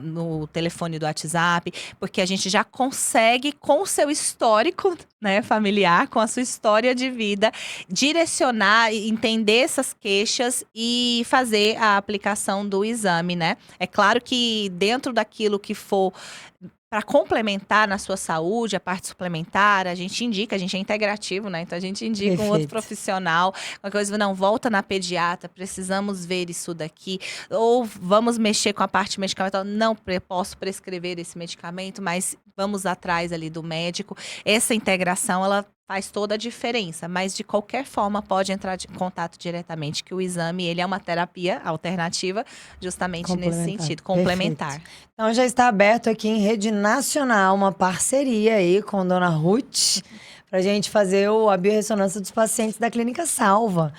no telefone do WhatsApp, porque a gente já consegue, com o seu histórico, né, familiar, com a sua história de vida, direcionar, entender essas queixas e fazer a aplicação do exame, né? É claro que dentro daquilo que for para complementar na sua saúde, a parte suplementar, a gente indica, a gente é integrativo, né? Então a gente indica um outro profissional, uma coisa, não, volta na pediatra, precisamos ver isso daqui, ou vamos mexer com a parte medicamental, não posso prescrever esse medicamento, mas vamos atrás ali do médico. Essa integração, ela faz toda a diferença, mas de qualquer forma pode entrar em contato diretamente, que o exame, ele é uma terapia alternativa justamente nesse sentido, complementar. Perfeito. Então já está aberto aqui em rede nacional uma parceria aí com Dona Ruth para a gente fazer a biorressonância dos pacientes da Clínica Salva.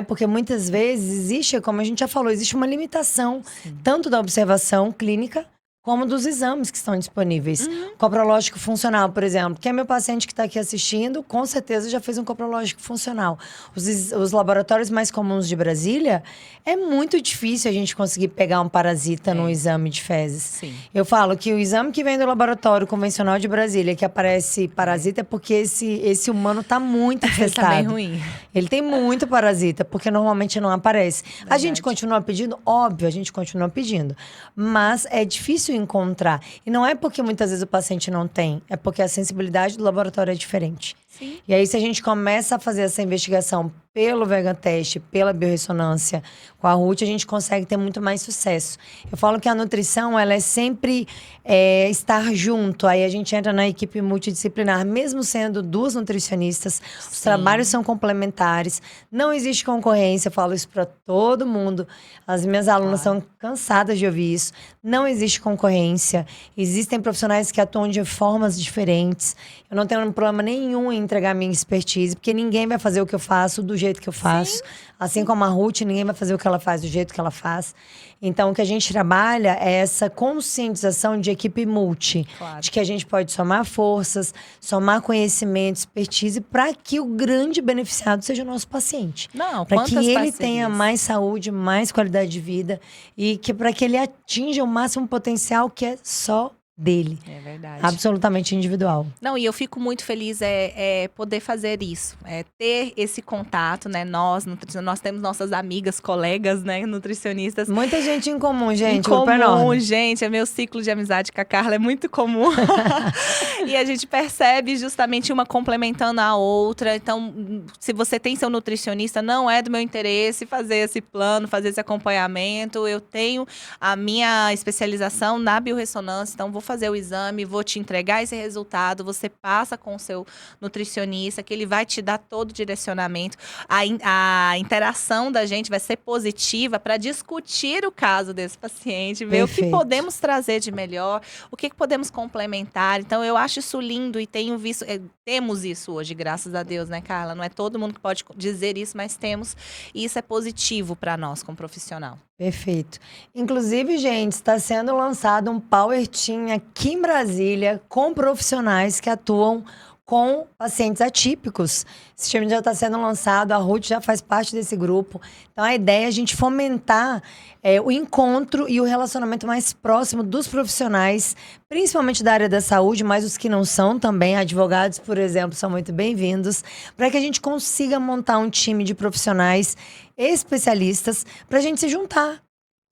Porque muitas vezes existe, como a gente já falou, existe uma limitação tanto da observação clínica como dos exames que estão disponíveis. Coprológico funcional, por exemplo, que é meu paciente que está aqui assistindo, com certeza já fez um coprológico funcional. Os laboratórios mais comuns de Brasília, é muito difícil a gente conseguir pegar um parasita no exame de fezes. Sim. Eu falo que o exame que vem do laboratório convencional de Brasília, que aparece parasita, é porque esse humano está muito infestado. Tá bem ruim. Ele tem muito parasita, porque normalmente não aparece. A gente continua pedindo? Óbvio, a gente continua pedindo. Mas é difícil encontrar. E não é porque muitas vezes o paciente não tem, é porque a sensibilidade do laboratório é diferente. Sim. E aí, se a gente começa a fazer essa investigação pelo Vegan Test, pela biorressonância, com a Ruth, a gente consegue ter muito mais sucesso. Eu falo que a nutrição, ela é sempre estar junto. Aí a gente entra na equipe multidisciplinar, mesmo sendo 2 nutricionistas, os trabalhos são complementares, não existe concorrência, eu falo isso para todo mundo. As minhas alunas são cansadas de ouvir isso. Não existe concorrência, existem profissionais que atuam de formas diferentes. Eu não tenho problema nenhum em entregar minha expertise, porque ninguém vai fazer o que eu faço do jeito que eu faço. Assim como a Ruth, ninguém vai fazer o que ela faz do jeito que ela faz. Então, o que a gente trabalha é essa conscientização de equipe multi. Claro. De que a gente pode somar forças, somar conhecimento, expertise, para que o grande beneficiado seja o nosso paciente. Não, para que ele parcerias? tenha mais saúde, mais qualidade de vida e que para que ele atinja o máximo potencial que é só dele. É verdade. Absolutamente individual. Não, e eu fico muito feliz poder fazer isso, ter esse contato, né? Nós temos nossas amigas, colegas, né? Nutricionistas. Muita gente em comum, gente. Em O grupo é comum, enorme. gente. É meu ciclo de amizade com a Carla é muito comum. E a gente percebe justamente uma complementando a outra. Então, se você tem seu nutricionista, não é do meu interesse fazer esse plano, fazer esse acompanhamento. Eu tenho a minha especialização na biorressonância, então vou fazer o exame, vou te entregar esse resultado, você passa com o seu nutricionista, que ele vai te dar todo o direcionamento. A interação da gente vai ser positiva para discutir o caso desse paciente, ver o que Perfeito. podemos trazer de melhor, o que podemos complementar. Então, eu acho isso lindo e tenho visto, temos isso hoje, graças a Deus, né, Carla? Não é todo mundo que pode dizer isso, mas temos, e isso é positivo para nós como profissional. Perfeito. Inclusive, gente, está sendo lançado um Power Team aqui em Brasília com profissionais que atuam com pacientes atípicos. Esse time já está sendo lançado, a Ruth já faz parte desse grupo. Então, a ideia é a gente fomentar o encontro e o relacionamento mais próximo dos profissionais, principalmente da área da saúde, mas os que não são também, advogados, por exemplo, são muito bem-vindos, para que a gente consiga montar um time de profissionais especialistas para a gente se juntar.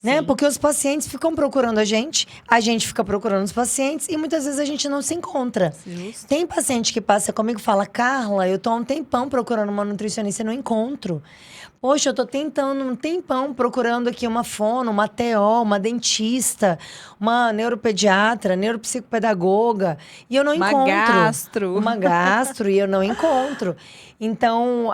Né? Porque os pacientes ficam procurando a gente fica procurando os pacientes e muitas vezes a gente não se encontra. Justo. Tem paciente que passa comigo e fala: Carla, eu tô há um tempão procurando uma nutricionista e não encontro. Poxa, eu tô tentando um tempão procurando aqui uma fono, uma TO, uma dentista, uma neuropediatra, neuropsicopedagoga, e eu não encontro. Uma gastro, e eu não encontro. Então,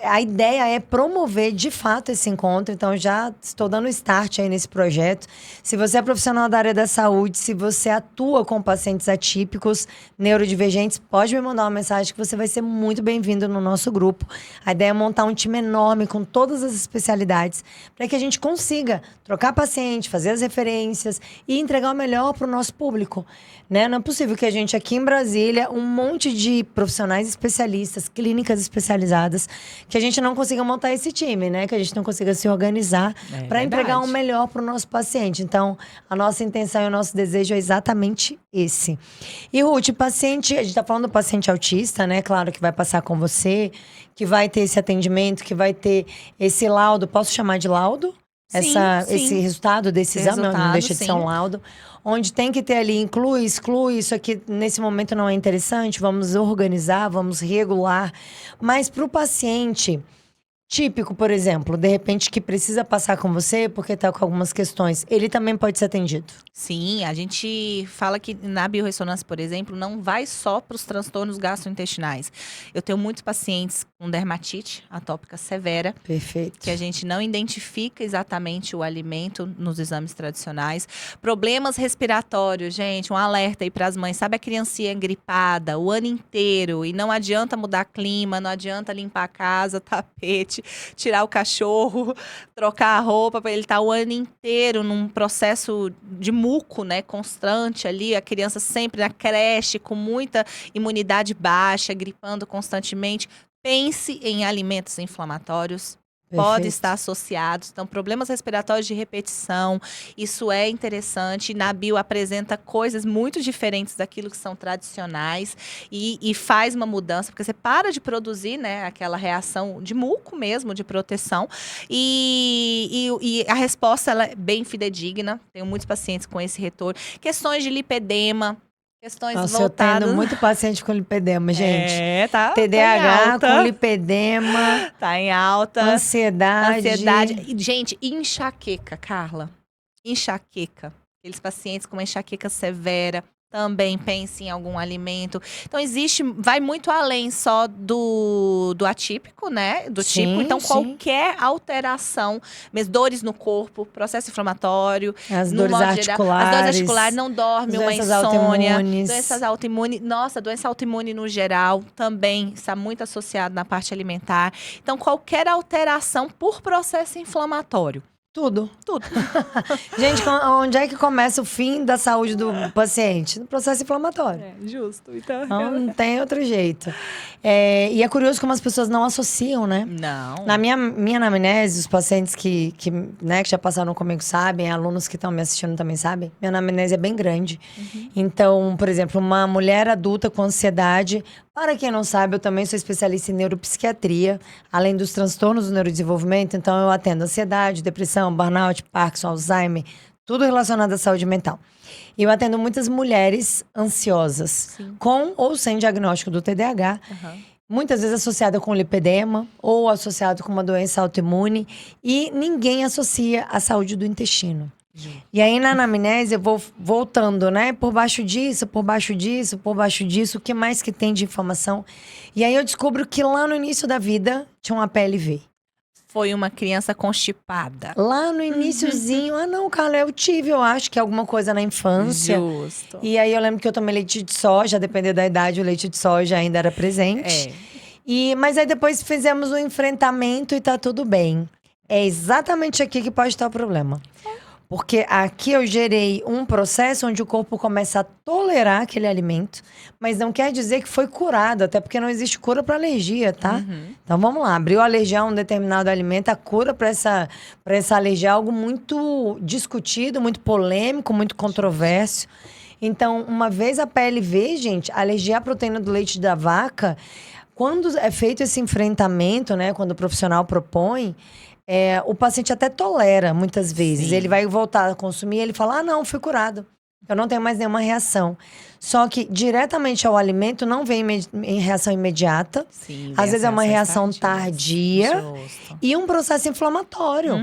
a ideia é promover, de fato, esse encontro. Então, já estou dando start aí nesse projeto. Se você é profissional da área da saúde, se você atua com pacientes atípicos, neurodivergentes, pode me mandar uma mensagem que você vai ser muito bem-vindo no nosso grupo. A ideia é montar um time enorme com todas as especialidades para que a gente consiga trocar paciente, fazer as referências e entregar o melhor para o nosso público. Né? Não é possível que a gente aqui em Brasília, um monte de profissionais especialistas, clínicas especializadas, que a gente não consiga montar esse time, né? Que a gente não consiga se organizar para entregar o melhor para o nosso paciente. Então, a nossa intenção e o nosso desejo é exatamente esse. E, Ruth, paciente, a gente está falando do paciente autista, né? Claro que vai passar com você, que vai ter esse atendimento, que vai ter esse laudo. Posso chamar de laudo? Sim. Esse resultado desse exame, não deixa de ser um laudo. Onde tem que ter ali, inclui, exclui, isso aqui nesse momento não é interessante, vamos organizar, vamos regular. Mas para o paciente típico, por exemplo, de repente que precisa passar com você porque está com algumas questões, ele também pode ser atendido? Sim, a gente fala que na biorressonância, por exemplo, não vai só para os transtornos gastrointestinais. Eu tenho muitos pacientes com dermatite atópica severa. Perfeito. Que a gente não identifica exatamente o alimento nos exames tradicionais. Problemas respiratórios, gente, um alerta aí para as mães. Sabe a criancinha gripada o ano inteiro e não adianta mudar clima, não adianta limpar a casa, tapete. noite, tirar o cachorro, trocar a roupa, ele tá o ano inteiro num processo de muco, né, constante ali, a criança sempre na creche, com muita imunidade baixa, gripando constantemente. Pense em alimentos inflamatórios. Pode Perfeito. estar associados. Então, problemas respiratórios de repetição, isso é interessante. Na bio apresenta coisas muito diferentes daquilo que são tradicionais e faz uma mudança, porque você para de produzir, né, aquela reação de muco mesmo, de proteção. E a resposta ela é bem fidedigna. Tenho muitos pacientes com esse retorno. Questões de lipedema. Questões Nossa, voltadas. eu tendo muito paciente com lipedema, gente. Tá em TDAH alta. com lipedema, Tá em alta. ansiedade. E, gente, enxaqueca, Carla. Enxaqueca. Aqueles pacientes com uma enxaqueca severa. Também pense em algum alimento. Então, vai muito além só do atípico, né? Do Sim, tipo. Então, sim. qualquer alteração, mesmo dores no corpo, processo inflamatório. As no dores modo geral, articulares. as dores articulares, não dorme, uma doenças insônia. autoimunes. Doenças autoimunes. Nossa, doença autoimune no geral também está muito associado na parte alimentar. Então, qualquer alteração por processo inflamatório. Tudo. Tudo. Gente, onde é que começa o fim da saúde do paciente? No processo inflamatório. Justo. Então, Não tem outro jeito. E é curioso como as pessoas não associam, né? não. Na minha anamnese, os pacientes que já passaram comigo sabem, alunos que estão me assistindo também sabem, minha anamnese é bem grande. Então, por exemplo, uma mulher adulta com ansiedade, para quem não sabe, eu também sou especialista em neuropsiquiatria, além dos transtornos do neurodesenvolvimento, então eu atendo ansiedade, depressão, burnout, Parkinson, Alzheimer, tudo relacionado à saúde mental. E eu atendo muitas mulheres ansiosas, Sim. com ou sem diagnóstico do TDAH, muitas vezes associada com lipedema ou associado com uma doença autoimune, e ninguém associa a saúde do intestino. E aí, na anamnese, eu vou voltando, né? Por baixo disso, por baixo disso, por baixo disso, o que mais que tem de informação? E aí eu descubro que lá no início da vida tinha uma PLV. Foi uma criança constipada. Lá no iniciozinho, não, Carla, eu tive, eu acho que alguma coisa na infância. Justo. E aí eu lembro que eu tomei leite de soja, dependendo da idade, o leite de soja ainda era presente. Mas aí depois fizemos o enfrentamento e tá tudo bem. É exatamente aqui que pode estar o problema. Porque aqui eu gerei um processo onde o corpo começa a tolerar aquele alimento, mas não quer dizer que foi curado, até porque não existe cura para alergia, tá? Então vamos lá, abriu alergia a um determinado alimento, a cura para essa alergia é algo muito discutido, muito polêmico, muito controverso. Então, uma vez a PLV, gente, a alergia à proteína do leite da vaca, quando é feito esse enfrentamento, né, quando o profissional propõe, o paciente até tolera, muitas vezes. Sim. Ele vai voltar a consumir, ele fala, não, fui curado. Eu não tenho mais nenhuma reação. Só que, diretamente ao alimento, não vem em reação imediata. Sim, Às vezes é uma reação tardia. tardia. E um processo inflamatório.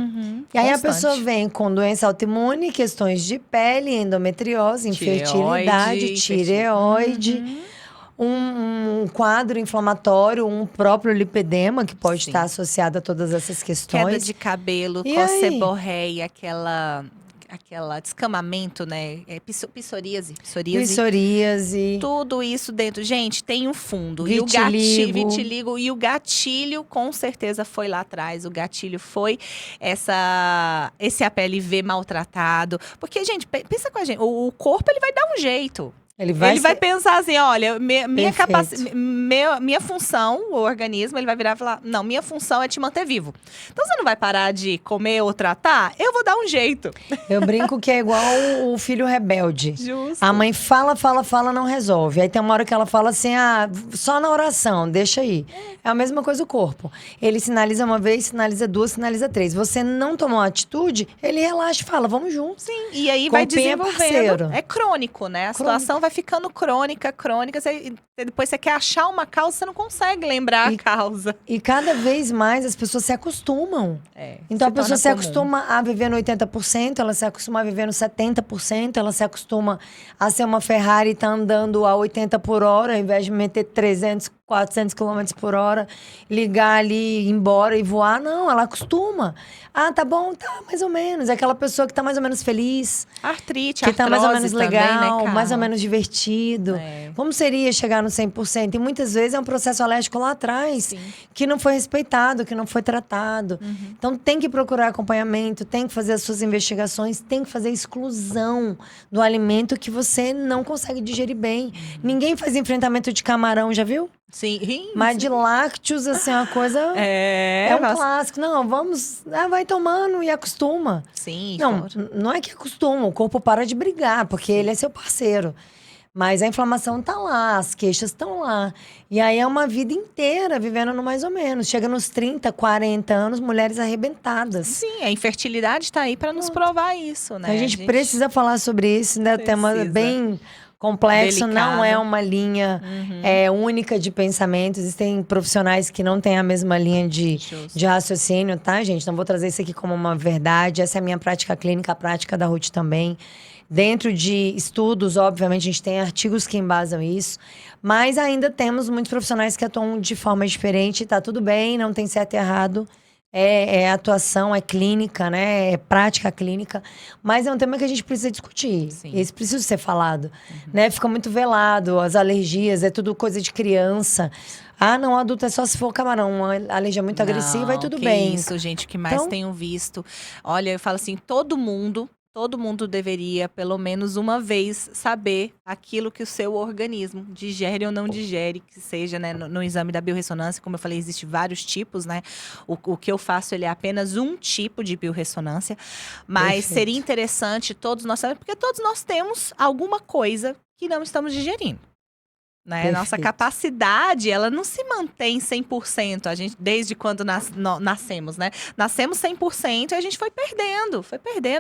E aí a pessoa vem com doença autoimune, questões de pele, endometriose, infertilidade, tireoide. Um quadro inflamatório, um próprio lipedema, que pode estar associado a todas essas questões. Queda de cabelo, seborreia, aquela descamamento, né? Psoríase. Psoríase. Tudo isso dentro. Gente, tem um fundo. Vitiligo. E o gatilho, com certeza, foi lá atrás. O gatilho foi esse APLV maltratado. Porque, gente, pensa com a gente. O corpo, ele vai dar um jeito. Ele vai pensar assim, olha, minha função, o organismo, ele vai virar e falar, não, minha função é te manter vivo. Então, você não vai parar de comer ou tratar? Eu vou dar um jeito. Eu brinco que é igual o filho rebelde. Justo. A mãe fala, não resolve. Aí tem uma hora que ela fala assim, só na oração, deixa aí. É a mesma coisa o corpo. Ele sinaliza uma vez, sinaliza duas, sinaliza três. Você não tomou uma atitude, ele relaxa e fala, vamos juntos. Sim, e aí vai desenvolvendo. É crônico, né? A situação vai ficando crônica. Depois você quer achar uma causa, você não consegue lembrar a causa. E cada vez mais as pessoas se acostumam. Então a pessoa se acostuma a viver no 80%, ela se acostuma a viver no 70%, ela se acostuma a ser uma Ferrari e tá andando a 80 por hora, ao invés de meter 300 400 km por hora, ligar ali, ir embora e voar. Não, ela acostuma. Ah, tá bom, tá, mais ou menos. É aquela pessoa que tá mais ou menos feliz. Artrite, Que tá mais ou menos também, legal, né, mais ou Carla? menos divertido. É. Como seria chegar no 100%? E muitas vezes é um processo alérgico lá atrás, Sim. que não foi respeitado, que não foi tratado. Então tem que procurar acompanhamento, tem que fazer as suas investigações, tem que fazer exclusão do alimento que você não consegue digerir bem. Ninguém faz enfrentamento de camarão, já viu? Sim. Mas de lácteos, assim, é uma coisa... É, É um nossa. clássico. Não, vamos... vai tomando e acostuma. Sim, Não, claro. não é que acostuma, o corpo para de brigar, porque ele é seu parceiro. Mas a inflamação tá lá, as queixas estão lá. E aí é uma vida inteira vivendo no mais ou menos. Chega nos 30, 40 anos, mulheres arrebentadas. Sim, a infertilidade está aí para nos provar isso, né? Então, a gente precisa falar sobre isso, né? Tema precisa. bem complexo, não é Delicado. uma linha única de pensamento. Existem profissionais que não têm a mesma linha Justo. de raciocínio, tá, gente? Não vou trazer isso aqui como uma verdade. Essa é a minha prática clínica, a prática da Ruth também. Dentro de estudos, obviamente, a gente tem artigos que embasam isso. Mas ainda temos muitos profissionais que atuam de forma diferente. Tá tudo bem, não tem certo e errado. É atuação, é clínica, né? É prática clínica. Mas é um tema que a gente precisa discutir. Sim. Isso precisa ser falado. Né? Fica muito velado, as alergias, é tudo coisa de criança. Ah, não, adulto é só se for camarão. Uma alergia muito agressiva e tudo que bem. Isso, gente, o que mais Então- tenho visto. Olha, eu falo assim, todo mundo deveria, pelo menos uma vez, saber aquilo que o seu organismo digere ou não digere, que seja, né, no exame da biorressonância. Como eu falei, existem vários tipos, né? O que eu faço, ele é apenas um tipo de biorressonância. Mas Perfeito. seria interessante todos nós sabermos, porque todos nós temos alguma coisa que não estamos digerindo. Né? Nossa Perfeito. capacidade, ela não se mantém 100%, a gente, desde quando nascemos, né? Nascemos 100% e a gente foi perdendo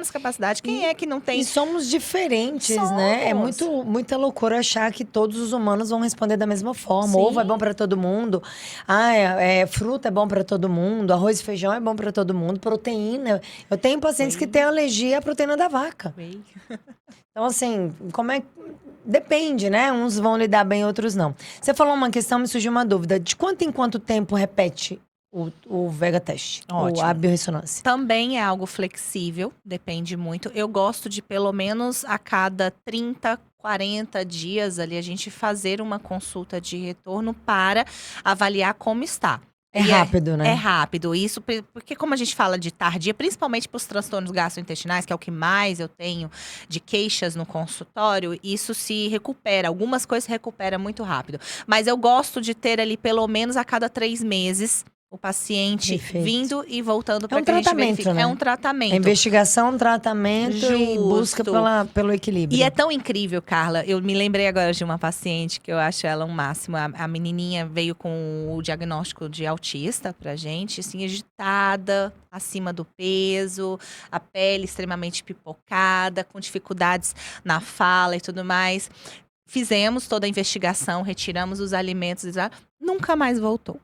essa capacidade. Quem é que não tem? E somos diferentes, né? É Somos. muita loucura achar que todos os humanos vão responder da mesma forma. Sim. Ovo é bom pra todo mundo. Fruta é bom pra todo mundo. Arroz e feijão é bom pra todo mundo. Proteína. Eu tenho pacientes que têm alergia à proteína da vaca. Então, assim, como é. Depende, né? Uns vão lidar bem, outros não. Você falou uma questão, me surgiu uma dúvida. De quanto em quanto tempo repete o Vega Test? Ótimo. A biorressonância? Também é algo flexível, depende muito. Eu gosto de pelo menos a cada 30, 40 dias ali a gente fazer uma consulta de retorno para avaliar como está. É E rápido, né? É rápido. Isso porque como a gente fala de tardia, principalmente para os transtornos gastrointestinais, que é o que mais eu tenho de queixas no consultório, isso se recupera. Algumas coisas se recupera muito rápido. Mas eu gosto de ter ali pelo menos a cada 3 meses o paciente Perfeito. vindo e voltando para um que a gente tratamento, verifique. né? É um tratamento. É investigação, tratamento e Justo. busca pelo equilíbrio. E é tão incrível, Carla. Eu me lembrei agora de uma paciente que eu acho ela um máximo. A menininha veio com o diagnóstico de autista pra gente, assim, agitada, acima do peso, a pele extremamente pipocada, com dificuldades na fala e tudo mais. Fizemos toda a investigação, retiramos os alimentos, nunca mais voltou.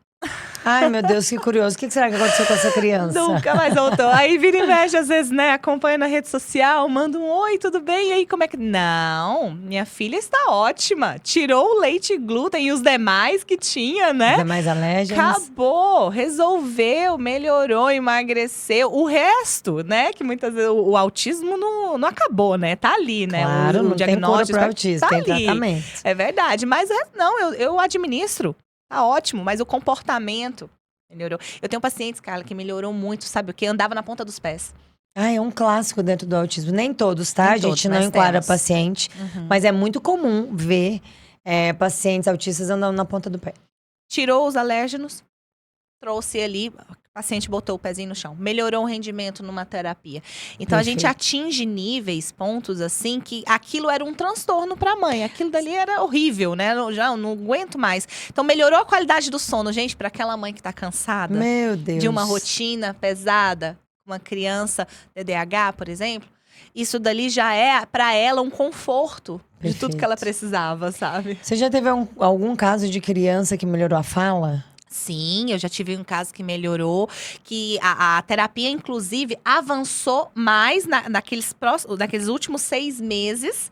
Ai, meu Deus, que curioso. O que será que aconteceu com essa criança? Nunca mais voltou. Aí vira e mexe, às vezes, né? Acompanha na rede social, manda um oi, tudo bem? E aí, como é que. Não, minha filha está ótima. Tirou o leite e glúten e os demais que tinha, né? Os demais alérgenos. Acabou, resolveu, melhorou, emagreceu. O resto, né? Que muitas vezes o autismo não acabou, né? Tá ali, né? Claro, o não tem cura diagnóstico para autismo, tá tem ali. tratamento. É verdade, mas não, eu administro. Tá ótimo, mas o comportamento melhorou. Eu tenho pacientes, Carla, que melhorou muito, sabe o quê? Andava na ponta dos pés. É um clássico dentro do autismo. Nem todos, tá? Nem A gente todos, não mas enquadra temos. paciente. Mas é muito comum ver pacientes autistas andando na ponta do pé. Tirou os alérgenos, trouxe ali, o paciente botou o pezinho no chão, melhorou o rendimento numa terapia. Então a gente Perfeito. atinge níveis, pontos assim, que aquilo era um transtorno para a mãe. Aquilo dali era horrível, né? Já não aguento mais. Então melhorou a qualidade do sono, gente, para aquela mãe que tá cansada Meu Deus. de uma rotina pesada, uma criança TDAH, por exemplo. Isso dali já é para ela um conforto de tudo Perfeito. que ela precisava, sabe? Você já teve algum caso de criança que melhorou a fala? Sim, eu já tive um caso que melhorou, que a terapia, inclusive, avançou mais naqueles últimos 6 meses,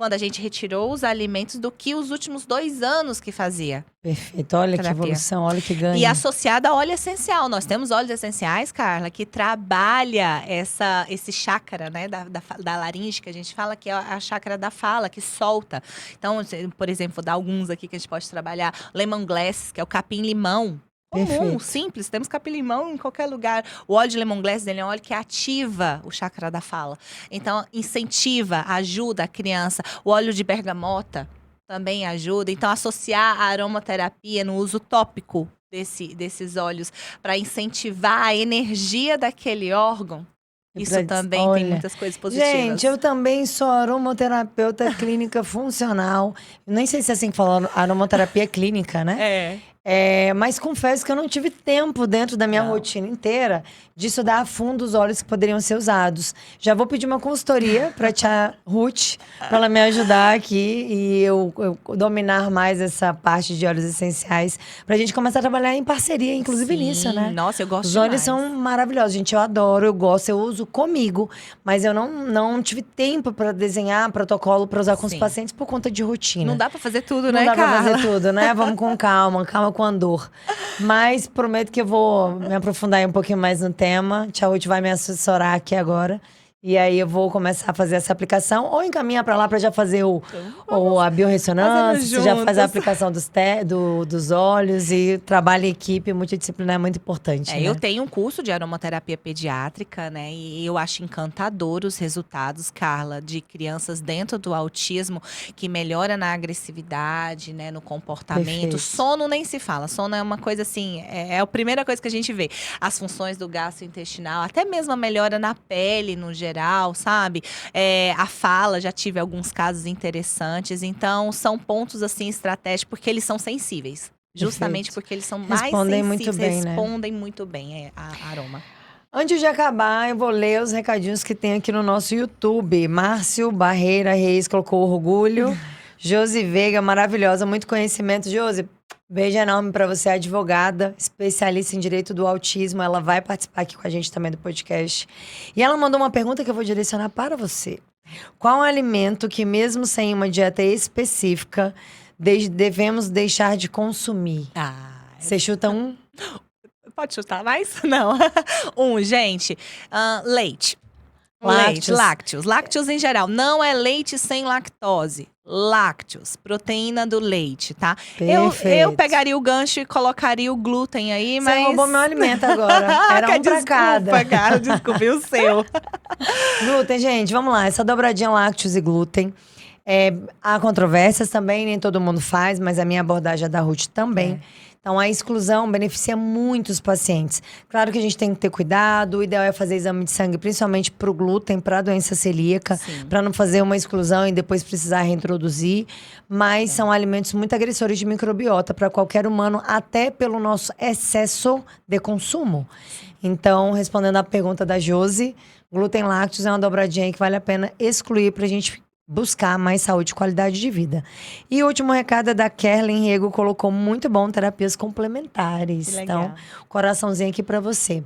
quando a gente retirou os alimentos do que os últimos 2 anos que fazia. Perfeito. Olha que Terapia. evolução, olha que ganho. E associada a óleo essencial. Nós temos óleos essenciais, Carla, que trabalha esse chácara, né, da laringe, que a gente fala que é a chácara da fala, que solta. Então, por exemplo, vou dar alguns aqui que a gente pode trabalhar. Lemongrass, que é o capim-limão. Comum, Perfeito. simples, temos capim-limão em qualquer lugar. O óleo de lemongrass dele é um óleo que ativa o chakra da fala. Então, incentiva, ajuda a criança. O óleo de bergamota também ajuda. Então, associar a aromaterapia no uso tópico desses óleos para incentivar a energia daquele órgão. E Isso pra- também olha, tem muitas coisas positivas. Gente, eu também sou aromaterapeuta clínica funcional. Nem sei se é assim que fala, aromaterapia clínica, né? Mas confesso que eu não tive tempo dentro da minha Não. rotina inteira de estudar a fundo os óleos que poderiam ser usados. Já vou pedir uma consultoria para a tia Ruth, para ela me ajudar aqui e eu dominar mais essa parte de óleos essenciais, para a gente começar a trabalhar em parceria, inclusive Sim, nisso, né? Nossa, eu gosto Os óleos demais. são maravilhosos, gente. Eu adoro, eu gosto, eu uso comigo. Mas eu não tive tempo para desenhar protocolo para usar com os Sim. pacientes por conta de rotina. Não dá pra fazer tudo, Não né, dá pra Carla? fazer tudo, né? Vamos com calma, calma com andor. Mas prometo que eu vou me aprofundar aí um pouquinho mais no tema. Tia Ruth vai me assessorar aqui agora. E aí eu vou começar a fazer essa aplicação. Ou encaminha pra lá pra já fazer a biorressonância. fazendo Você já faz a juntos. aplicação dos óleos. E trabalho em equipe, multidisciplinar é muito importante, né? Eu tenho um curso de aromaterapia pediátrica, né? E eu acho encantador os resultados, Carla, de crianças dentro do autismo que melhora na agressividade, né? No comportamento. Perfeito. Sono nem se fala. Sono é uma coisa assim, é a primeira coisa que a gente vê. As funções do gastrointestinal, até mesmo a melhora na pele no geral, sabe? A fala, já tive alguns casos interessantes. Então, são pontos assim estratégicos porque eles são sensíveis. Justamente Perfeito. porque eles são mais Respondem sensíveis, muito bem, né? respondem muito bem a aroma. Antes de acabar, eu vou ler os recadinhos que tem aqui no nosso YouTube. Márcio Barreira Reis colocou orgulho. Josi Veiga, maravilhosa, muito conhecimento. Josi, beijo enorme para você, advogada, especialista em direito do autismo. Ela vai participar aqui com a gente também do podcast. E ela mandou uma pergunta que eu vou direcionar para você. Qual alimento que, mesmo sem uma dieta específica, devemos deixar de consumir? Você chuta um? Pode chutar mais? Não. Gente. Leite. Lácteos. Lácteos. Lácteos em geral. Não é leite sem lactose. Lácteos. Proteína do leite, tá? Eu Perfeito. pegaria o gancho e colocaria o glúten aí, mas... Você roubou meu alimento agora. Era um pra cada. Desculpa, cara. Desculpa, e o seu? Glúten, gente, vamos lá. Essa dobradinha lácteos e glúten. Há controvérsias também, nem todo mundo faz, mas a minha abordagem é da Ruth também. Então, a exclusão beneficia muito os pacientes. Claro que a gente tem que ter cuidado. O ideal é fazer exame de sangue, principalmente para o glúten, para a doença celíaca, para não fazer uma exclusão e depois precisar reintroduzir. Mas são alimentos muito agressores de microbiota para qualquer humano, até pelo nosso excesso de consumo. Então, respondendo à pergunta da Josi, glúten lácteos é uma dobradinha aí que vale a pena excluir para a gente buscar mais saúde e qualidade de vida. E o último recado é da Kerlin Rego, colocou muito bom, terapias complementares. Que legal. Então, coraçãozinho aqui pra você.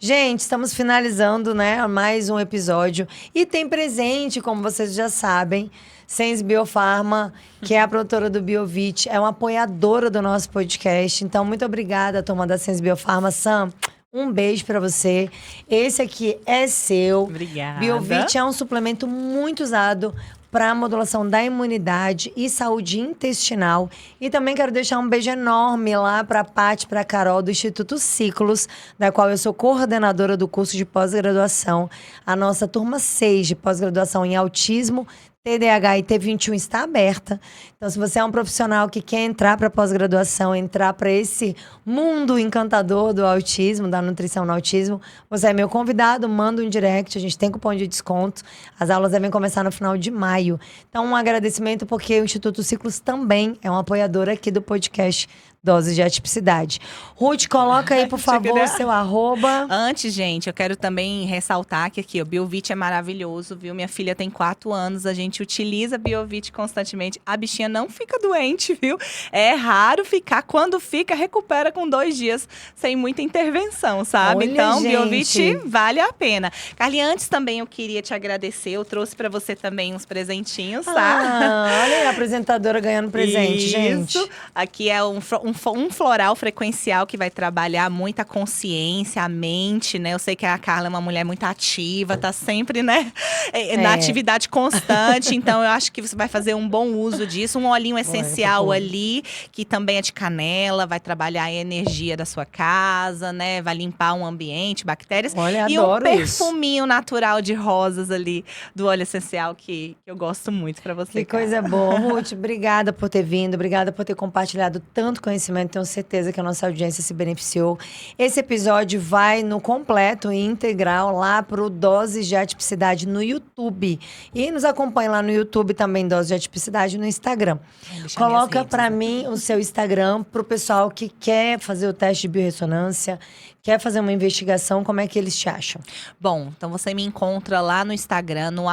Gente, estamos finalizando, né, mais um episódio. E tem presente, como vocês já sabem, Sens Biofarma, que é a produtora do Biovit, é uma apoiadora do nosso podcast. Então, muito obrigada, turma da Sens Biofarma. Sam, um beijo pra você. Esse aqui é seu. Obrigada. Biovit é um suplemento muito usado para modulação da imunidade e saúde intestinal. E também quero deixar um beijo enorme lá para a Paty, para a Carol, do Instituto Ciclos, da qual eu sou coordenadora do curso de pós-graduação. A nossa turma 6 de pós-graduação em autismo, TDAH e T21 está aberta. Então, se você é um profissional que quer entrar para pós-graduação, entrar para esse mundo encantador do autismo, da nutrição no autismo, você é meu convidado, manda um direct, a gente tem cupom de desconto. As aulas devem começar no final de maio. Então, um agradecimento porque o Instituto Ciclos também é um apoiador aqui do podcast Doses de Atipicidade. Ruth, coloca aí, por favor, seu arroba. Antes, gente, eu quero também ressaltar que aqui o Biovit é maravilhoso, viu? Minha filha tem 4 anos, a gente utiliza Biovit constantemente. A bichinha não fica doente, viu? É raro ficar. Quando fica, recupera com 2 dias, sem muita intervenção, sabe? Olha, então, gente. Biovit vale a pena. Carly, antes também eu queria te agradecer. Eu trouxe pra você também uns presentinhos, tá? Olha aí, a apresentadora ganhando presente, gente. Isso. Aqui é um floral frequencial que vai trabalhar muito a consciência, a mente, né? Eu sei que a Carla é uma mulher muito ativa, tá sempre, né? Na atividade constante. Então, eu acho que você vai fazer um bom uso disso. Um olhinho essencial ali, que também é de canela, vai trabalhar a energia da sua casa, né? Vai limpar um ambiente, bactérias. Olha, e adoro um perfuminho natural de rosas ali, do óleo essencial, que eu gosto muito pra você. Que coisa boa. Ruth, obrigada por ter vindo, obrigada por ter compartilhado tanto conhecimento. Tenho certeza que a nossa audiência se beneficiou. Esse episódio vai no completo e integral lá pro Doses de Atipicidade no YouTube. E nos acompanhe lá no YouTube também, Doses de Atipicidade, no Instagram. Coloca pra mim o seu Instagram pro pessoal que quer fazer o teste de biorressonância, quer fazer uma investigação, como é que eles te acham? Bom, então você me encontra lá no Instagram, no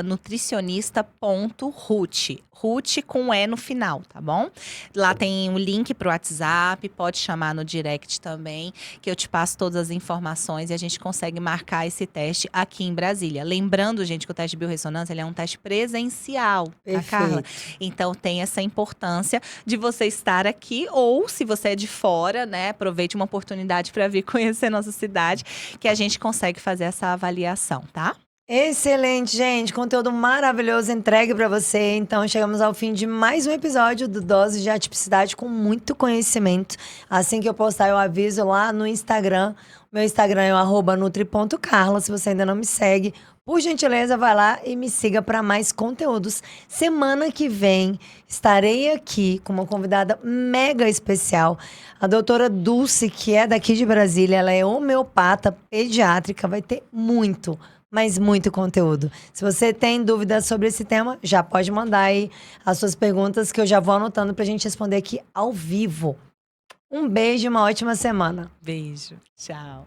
@nutricionista.ruth. Ruth com E no final, tá bom? Lá tem o link pro WhatsApp, pode chamar no direct também, que eu te passo todas as informações e a gente consegue marcar esse teste aqui em Brasília. Lembrando, gente, que o teste de biorressonância ele é um teste presencial, tá, Carla? Então tem essa importância de você estar aqui, ou se você é de fora, né, aproveite uma oportunidade para vir conhecer nossa cidade, que a gente consegue fazer essa avaliação, tá? Excelente, gente. Conteúdo maravilhoso entregue pra você. Então, chegamos ao fim de mais um episódio do Doses de Atipicidade com muito conhecimento. Assim que eu postar, eu aviso lá no Instagram. Meu Instagram é o @nutri.carla. Se você ainda não me segue, por gentileza, vai lá e me siga para mais conteúdos. Semana que vem, estarei aqui com uma convidada mega especial. A doutora Dulce, que é daqui de Brasília. Ela é homeopata pediátrica. Vai ter muito, mas muito conteúdo. Se você tem dúvidas sobre esse tema, já pode mandar aí as suas perguntas que eu já vou anotando pra gente responder aqui ao vivo. Um beijo e uma ótima semana. Beijo. Tchau.